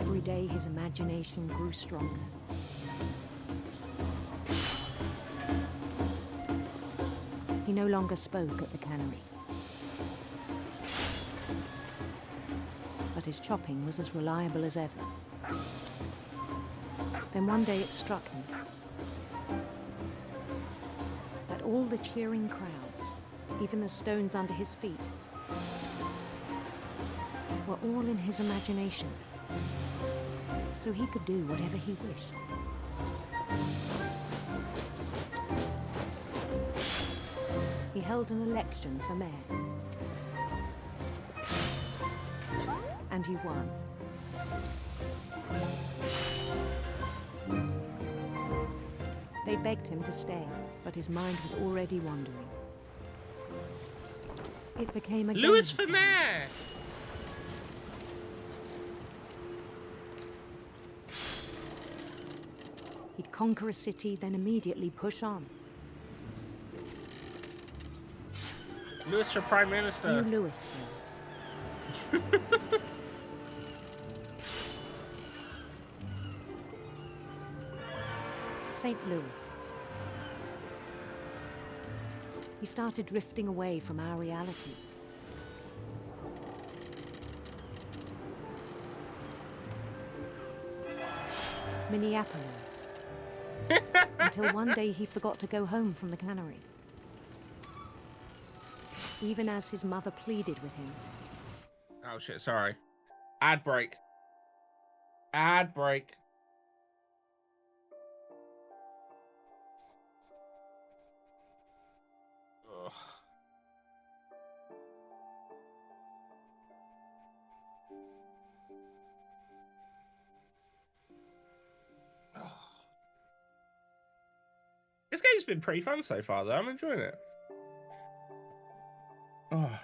Every day his imagination grew stronger. He no longer spoke at the cannery. But his chopping was as reliable as ever. Then one day it struck him that all the cheering crowds, even the stones under his feet, were all in his imagination. So he could do whatever he wished. He held an election for mayor. And he won. They begged him to stay, but his mind was already wandering. It became a Lewis game for mayor! He'd conquer a city, then immediately push on. Lewis for Prime Minister. New Louisville. St. Louis. He started drifting away from our reality. Minneapolis. Until one day he forgot to go home from the cannery. Even as his mother pleaded with him. Oh shit, sorry. Ad break. Ad break. Ugh. Ugh. This game's been pretty fun so far, though. I'm enjoying it. Oh.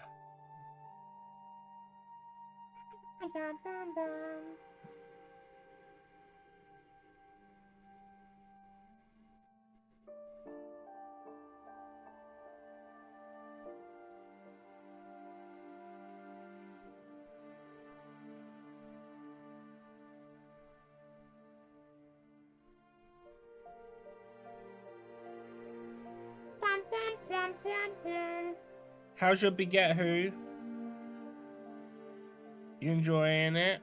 How's your Beget Who? You enjoying it?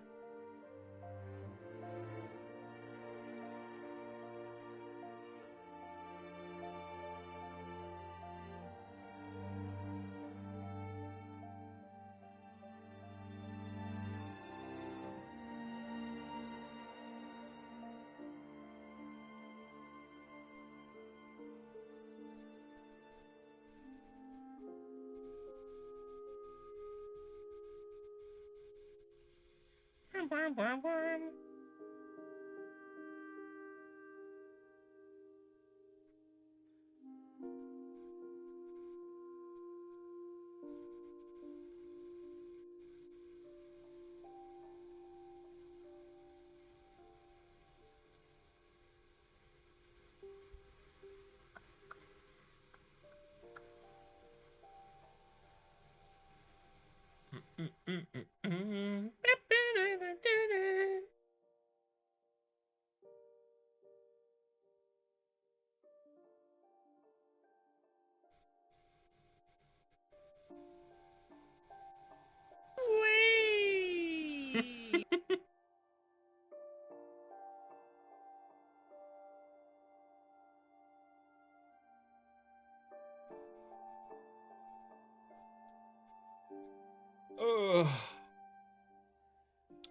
Ugh.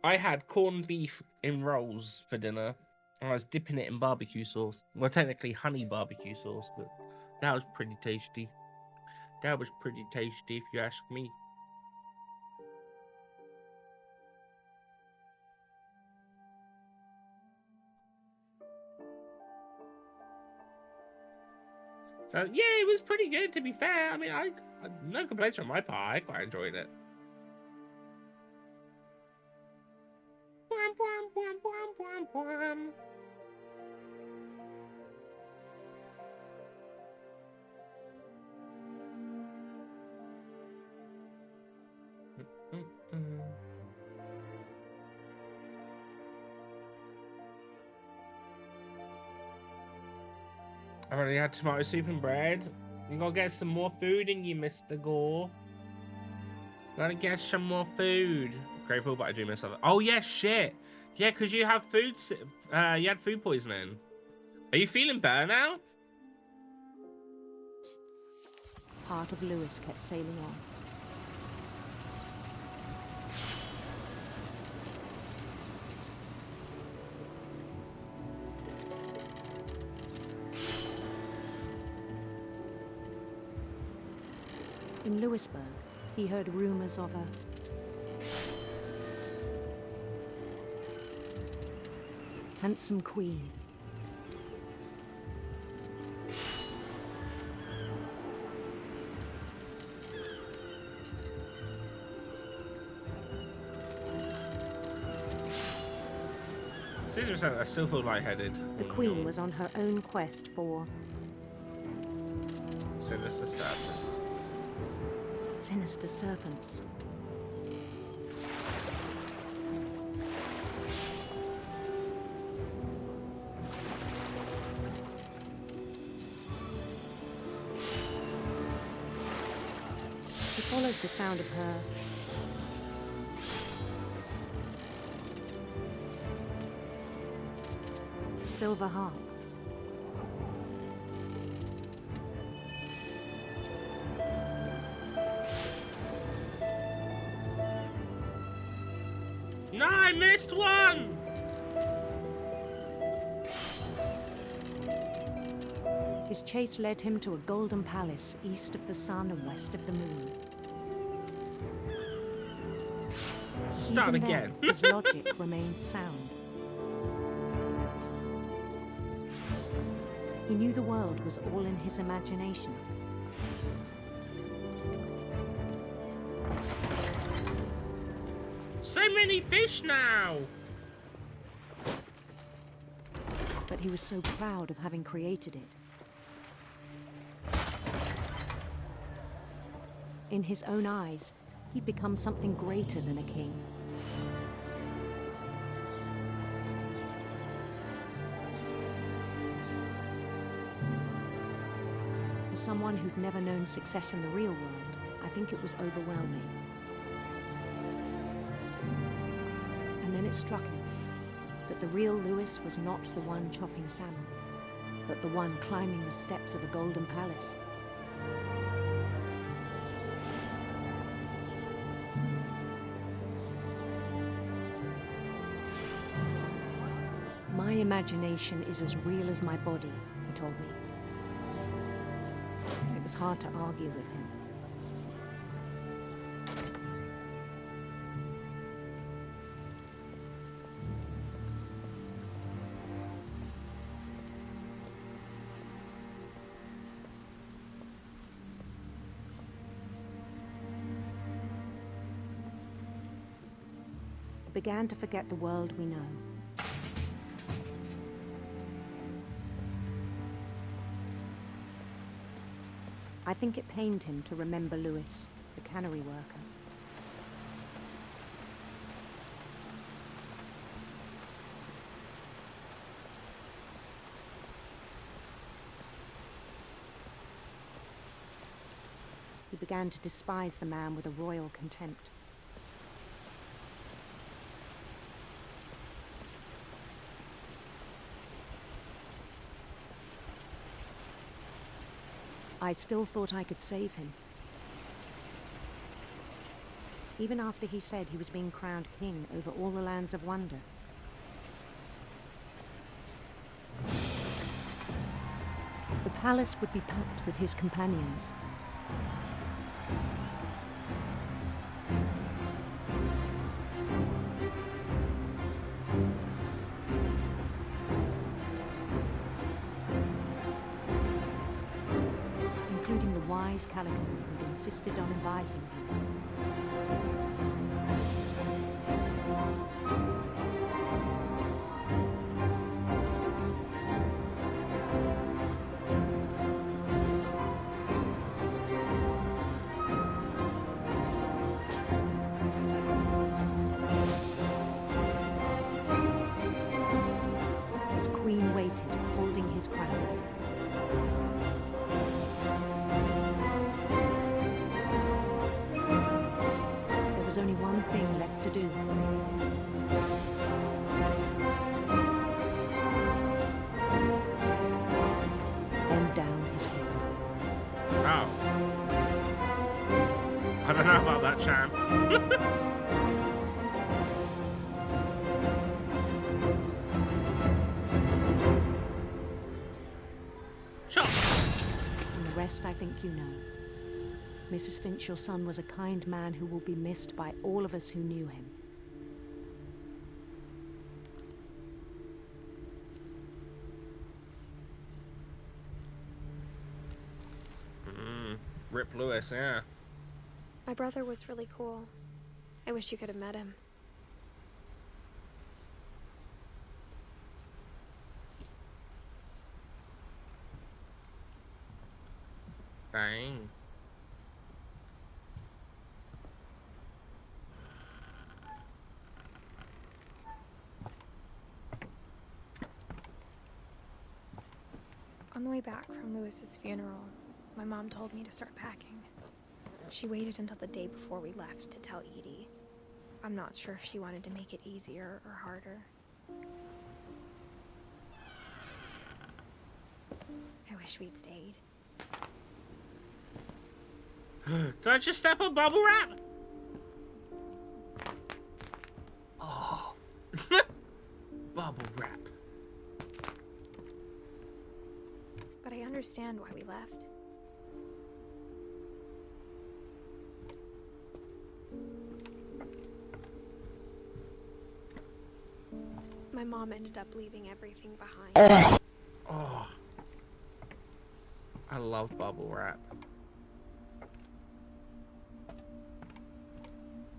I had corned beef in rolls for dinner, and I was dipping it in barbecue sauce. Well, technically honey barbecue sauce, but that was pretty tasty. That was pretty tasty, if you ask me. So yeah, it was pretty good, to be fair. I mean, I no complaints from my part. I quite enjoyed it. I've already had tomato soup and bread. You gotta get some more food in you, Mr. Gore. Gotta get some more food. Grateful, but I do miss other. Oh yeah, shit. Yeah, because you have food. You had food poisoning. Are you feeling better now? Part of Lewis kept sailing on. In Lewisburg, he heard rumors of a handsome queen. I still feel lightheaded. The queen was on her own quest for sinister serpents. Sinister serpents. He followed the sound of her silver harp. No, I missed one! His chase led him to a golden palace east of the sun and west of the moon. Start Even again. Then, his logic remained sound. He knew the world was all in his imagination. So many fish now! But he was so proud of having created it. In his own eyes, he'd become something greater than a king. For someone who'd never known success in the real world, I think it was overwhelming. And then it struck him that the real Lewis was not the one chopping salmon, but the one climbing the steps of a golden palace. My imagination is as real as my body, he told me. It was hard to argue with him. He began to forget the world we know. I think it pained him to remember Lewis, the cannery worker. He began to despise the man with a royal contempt. I still thought I could save him. even after he said he was being crowned king over all the lands of wonder. The palace would be packed with his companions. Including the wise Calico who'd insisted on advising him. His queen waited, holding his crown. There was only one thing left to do. Bend down his head. Oh. I don't know about that, champ. And the rest I think you know. Mrs. Finch, your son was a kind man who will be missed by all of us who knew him. Rip Lewis, yeah. My brother was really cool. I wish you could have met him. Dang. On the way back from Lewis's funeral, my mom told me to start packing. She waited until the day before we left to tell Edie. I'm not sure if she wanted to make it easier or harder. I wish we'd stayed. Did I just step on bubble wrap? Oh. Bubble wrap. But I understand why we left. My mom ended up leaving everything behind. Oh. I love bubble wrap.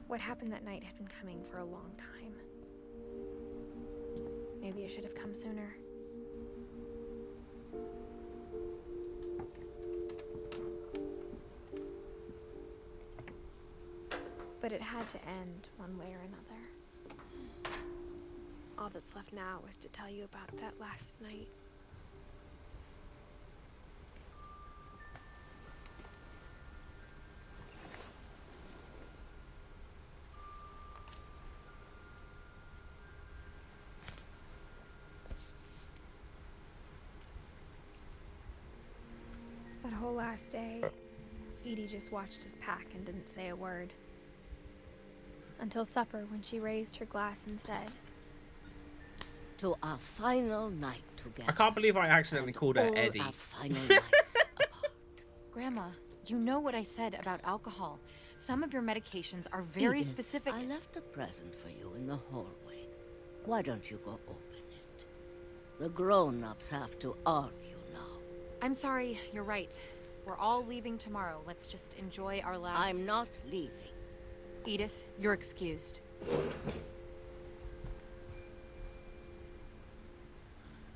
What happened that night had been coming for a long time. Maybe it should have come sooner. But it had to end one way or another. All that's left now is to tell you about that last night. That whole last day, Edie just watched us pack and didn't say a word. Until supper, when she raised her glass and said, "To our final night together." I can't believe I accidentally called her Eddie. Our final nights apart. Grandma, you know what I said about alcohol. Some of your medications are very Edith, specific. I left a present for you in the hallway. Why don't you go open it? The grown-ups have to argue now. I'm sorry, you're right. We're all leaving tomorrow. Let's just enjoy our last... I'm not leaving. Edith, you're excused.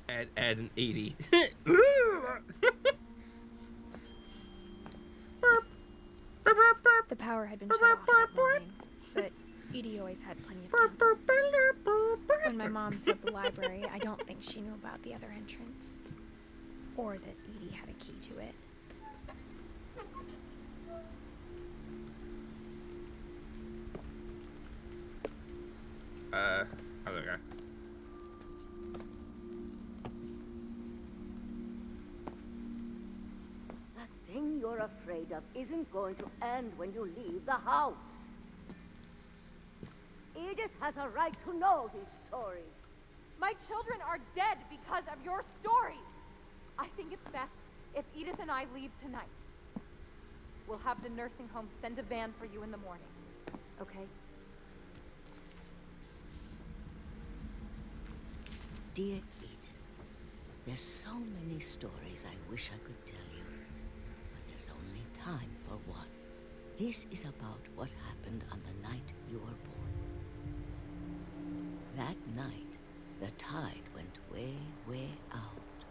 Ed and Edie. the power had been shut off that morning, but Edie always had plenty of candles. When my mom said the library, I don't think she knew about the other entrance, or that Edie had a key to it. Other guy. That thing you're afraid of isn't going to end when you leave the house. Edith has a right to know these stories. My children are dead because of your stories. I think it's best if Edith and I leave tonight. We'll have the nursing home send a van for you in the morning. Okay? Dear Edith, there's so many stories I wish I could tell you, but there's only time for one. This is about what happened on the night you were born. That night, the tide went way, way out.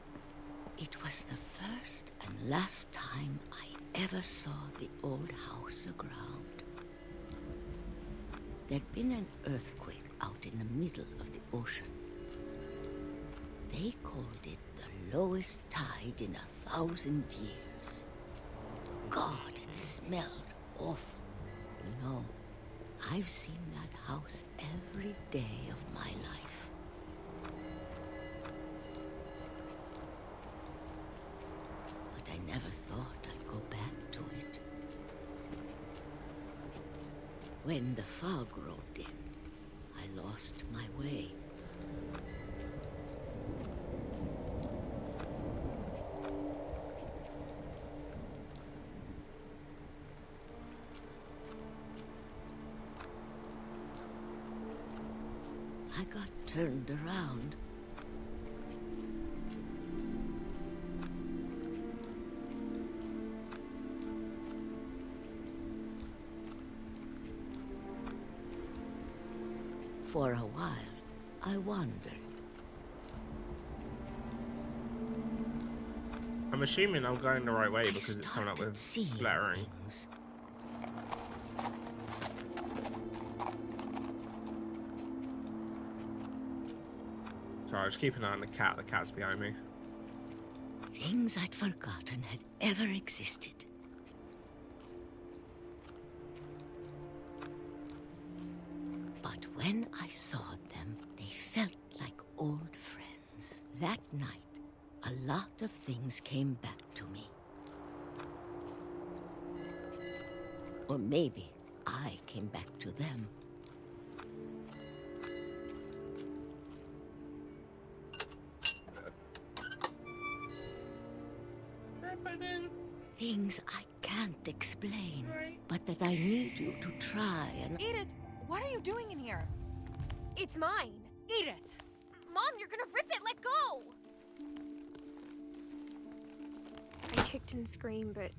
It was the first and last time I ever saw the old house aground. There'd been an earthquake out in the middle of the ocean. They called it the lowest tide in 1,000 years. God, it smelled awful. You know, I've seen that house every day of my life. But I never thought I'd go back to it. When the fog rolled in, I lost my way. I got turned around. For a while, I wandered. I'm assuming I'm going the right way because it's coming up with lettering. Sorry, I was keeping an eye on the cat. The cat's behind me. Things I'd forgotten had ever existed. But when I saw them, they felt like old friends. That night, a lot of things came back to me. Or maybe I came back to them. Things I can't explain, but that I need you to try and... Edith, what are you doing in here? It's mine. Edith! Mom, you're gonna rip it! Let go! I kicked and screamed, but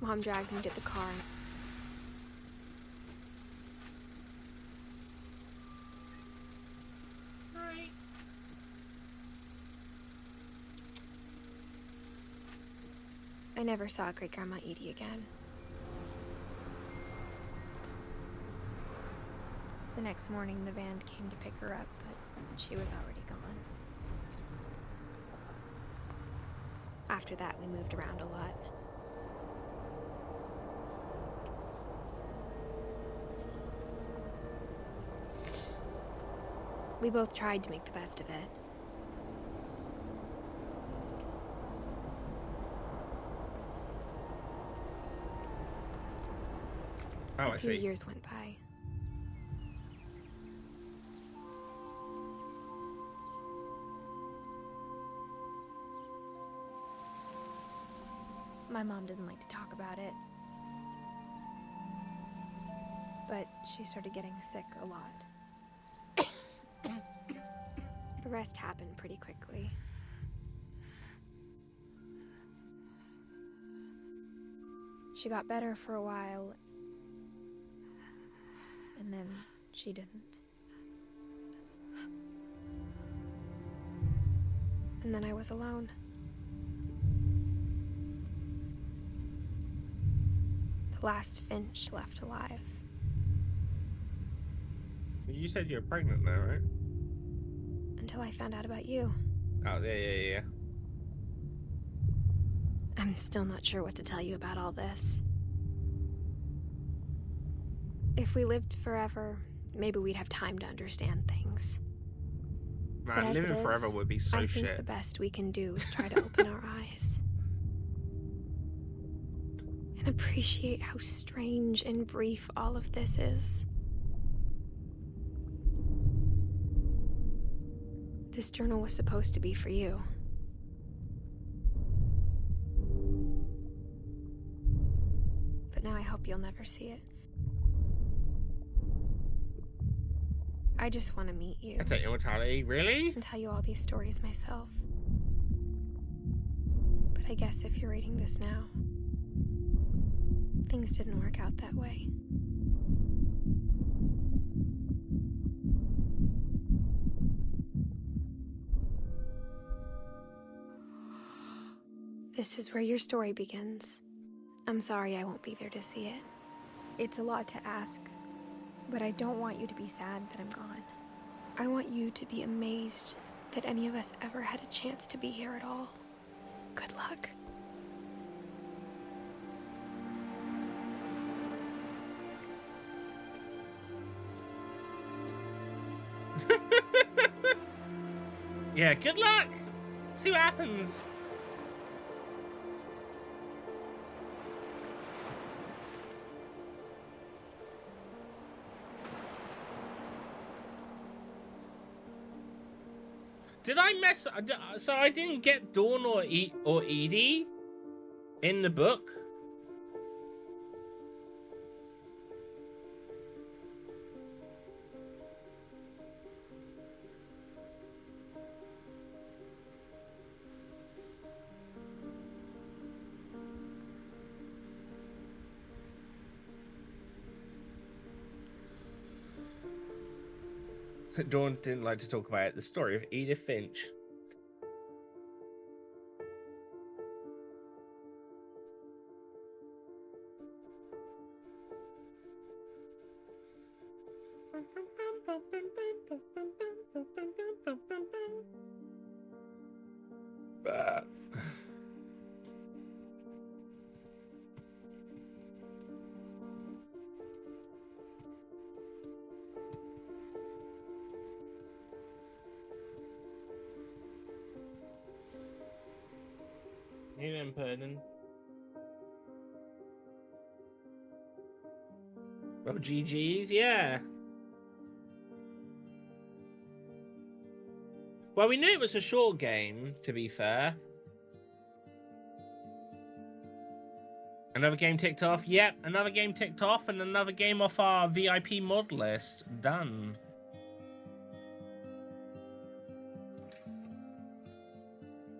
Mom dragged me to the car. I never saw Great-Grandma Edie again. The next morning, the van came to pick her up, but she was already gone. After that, we moved around a lot. We both tried to make the best of it. Oh, A few years went by. My mom didn't like to talk about it, but she started getting sick a lot. The rest happened pretty quickly. She got better for a while, and then she didn't. And then I was alone. The last Finch left alive. You said you were pregnant now, right? Until I found out about you. Oh, yeah. I'm still not sure what to tell you about all this. If we lived forever, maybe we'd have time to understand things. Man, living forever would be so I shit. think the best we can do is try to open our eyes. And appreciate how strange and brief all of this is. This journal was supposed to be for you. But now I hope you'll never see it. I just want to meet you. That's immortality, really? And tell you all these stories myself. But I guess if you're reading this now, things didn't work out that way. This is where your story begins. I'm sorry I won't be there to see it. It's a lot to ask, but I don't want you to be sad that I'm gone. I want you to be amazed that any of us ever had a chance to be here at all. Good luck. Yeah, good luck! See what happens. Did I mess? So I didn't get Dawn or Edie in the book. Dawn didn't like to talk about it. The story of Edith Finch. Amen, Pardon. Oh, GG's, yeah. Well, we knew it was a short game, to be fair. Another game ticked off. Yep, another game ticked off, and another game off our VIP mod list. Done.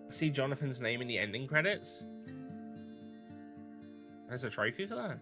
See Jonathan's name in the ending credits. There's a trophy for that.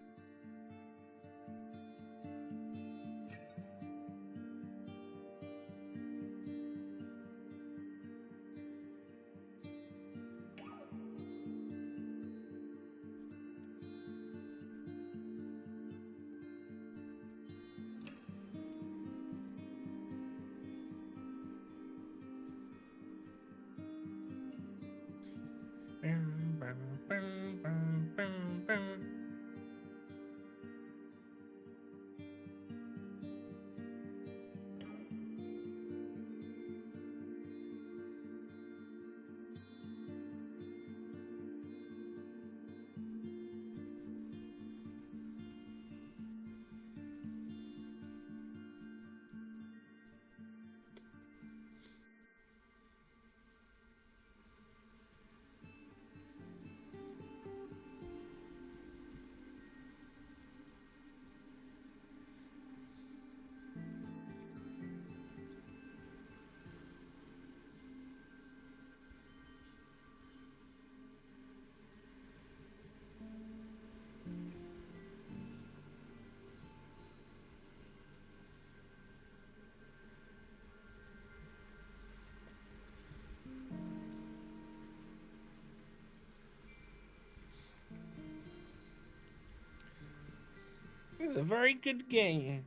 It's a very good game.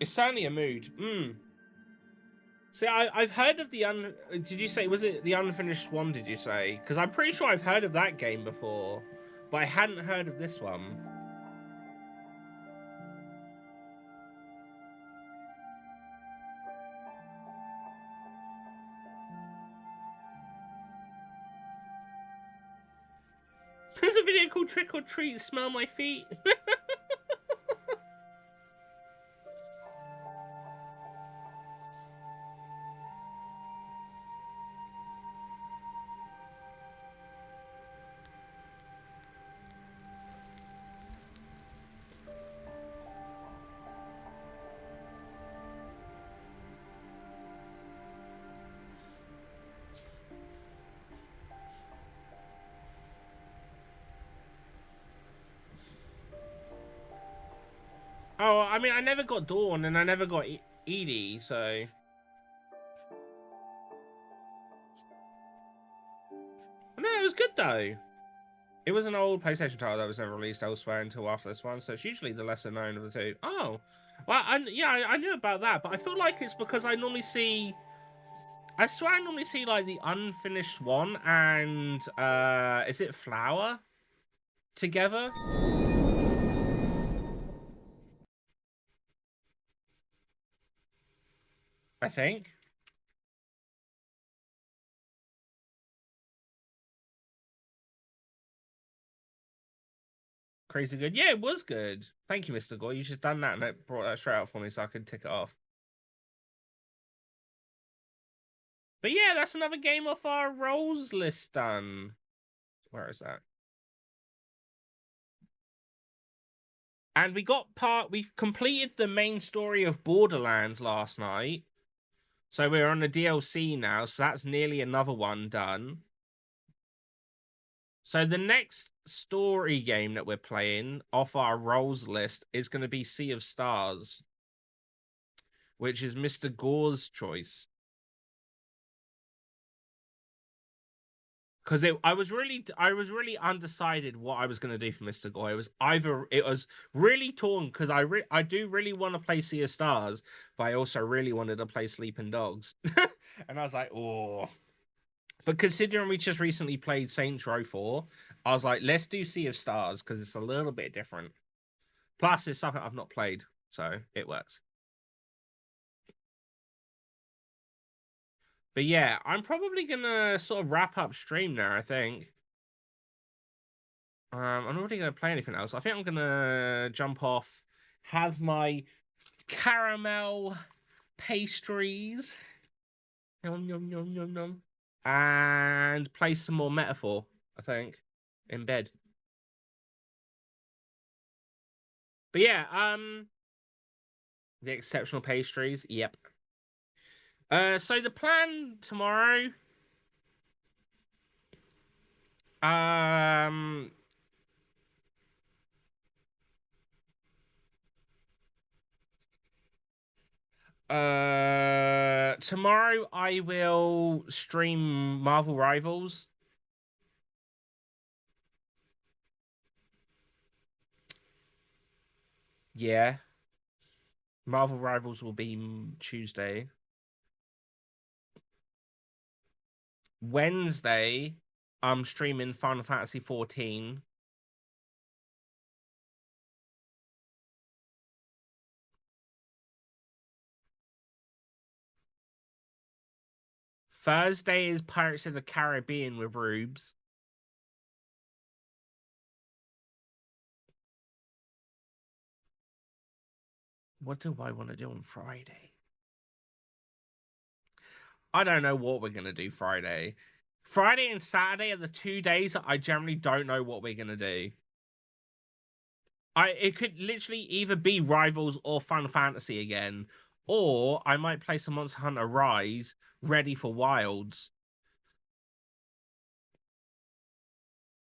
It's certainly a mood. See, I've heard of the Did you say, was it the Unfinished One, did you say? Because I'm pretty sure I've heard of that game before, but I hadn't heard of this one. It's a a video called Trick or Treat, Smell My Feet? Oh, I mean, I never got Dawn, and I never got Edie, so... No, it was good, though. It was an old PlayStation title that was never released elsewhere until after this one, so it's usually the lesser known of the two. Oh, well, I knew about that, but I feel like it's because I normally see... I swear I normally see, like, the unfinished one and, is it Flower? Together? I think. Crazy good. Yeah, it was good. Thank you, Mr. Gore. You just done that and it brought that straight out for me so I could tick it off. But yeah, that's another game off our roles list done. Where is that? And we completed the main story of Borderlands last night. So we're on the DLC now, so that's nearly another one done. So the next story game that we're playing off our roles list is going to be Sea of Stars, which is Mr. Gore's choice. Because I was really undecided what I was going to do for Mr. Gore. It was really torn because I do really want to play Sea of Stars, but I also really wanted to play Sleeping Dogs, and I was like, oh. But considering we just recently played Saints Row 4, I was like, let's do Sea of Stars because it's a little bit different. Plus, it's something I've not played, so it works. But yeah, I'm probably gonna sort of wrap up stream there, I think. I'm not really gonna play anything else. I think I'm gonna jump off, have my caramel pastries, yum yum yum yum yum, and play some more Metaphor, I think, in bed. But yeah, the exceptional pastries, yep. So the plan tomorrow, tomorrow I will stream Marvel Rivals. Yeah. Marvel Rivals will be Tuesday. Wednesday, I'm streaming Final Fantasy 14. Thursday is Pirates of the Caribbean with Rubes. What do I want to do on Friday? I don't know what we're going to do Friday. Friday and Saturday are the 2 days that I generally don't know what we're going to do. It could literally either be Rivals or Final Fantasy again. Or I might play some Monster Hunter Rise ready for Wilds.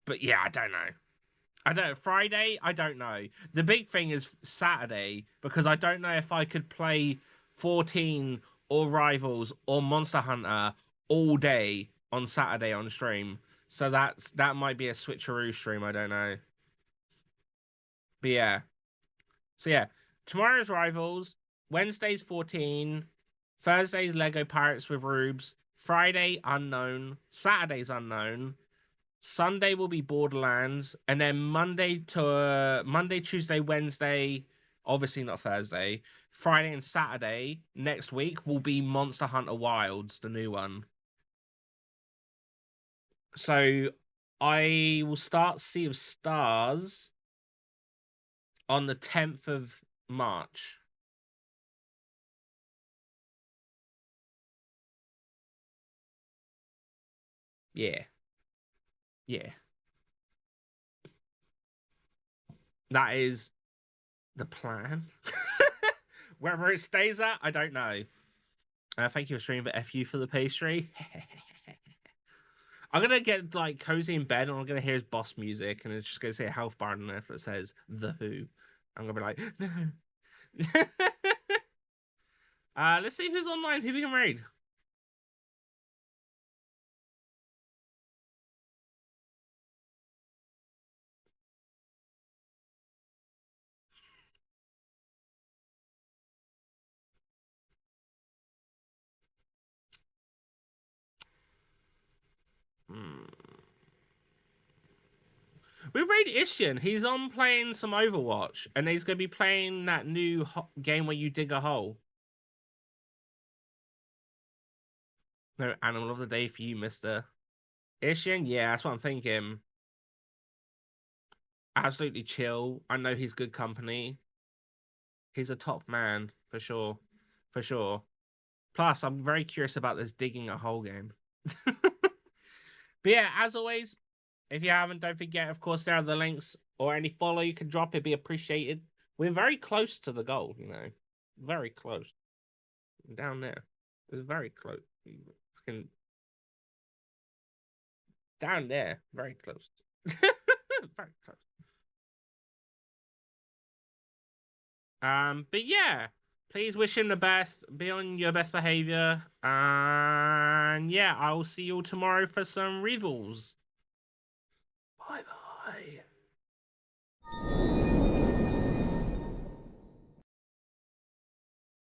But yeah, I don't know. Friday, I don't know. The big thing is Saturday, because I don't know if I could play 14 or Rivals or Monster Hunter all day on Saturday on stream. So that might be a switcheroo stream, I don't know. But yeah. So yeah, tomorrow's Rivals, Wednesday's 14, Thursday's Lego Pirates with Rubes, Friday unknown, Saturday's unknown, Sunday will be Borderlands, and then Monday, Tuesday, Wednesday, obviously not Thursday, Friday and Saturday next week will be Monster Hunter Wilds, the new one. So I will start Sea of Stars on the 10th of March. Yeah. Yeah. That is the plan. Wherever it stays at, I don't know. Thank you for streaming, but F you for the pastry. I'm gonna get like cozy in bed and I'm gonna hear his boss music and it's just gonna say a health bar on there that says The Who. I'm gonna be like, no. Let's see who's online, who we can raid. We raid Ishian. He's on playing some Overwatch, and he's going to be playing that new game where you dig a hole. No animal of the day for you, mister. Ishian? Yeah, that's what I'm thinking. Absolutely chill. I know he's good company. He's a top man, for sure. For sure. Plus, I'm very curious about this digging a hole game. But yeah, as always, if you haven't, don't forget, of course, there are the links or any follow you can drop. It'd be appreciated. We're very close to the goal, you know. Very close. Down there. It's very close. Fucking down there. Very close. Very close. But yeah. Please wish him the best. Be on your best behavior. And yeah, I will see you all tomorrow for some revels. Bye bye.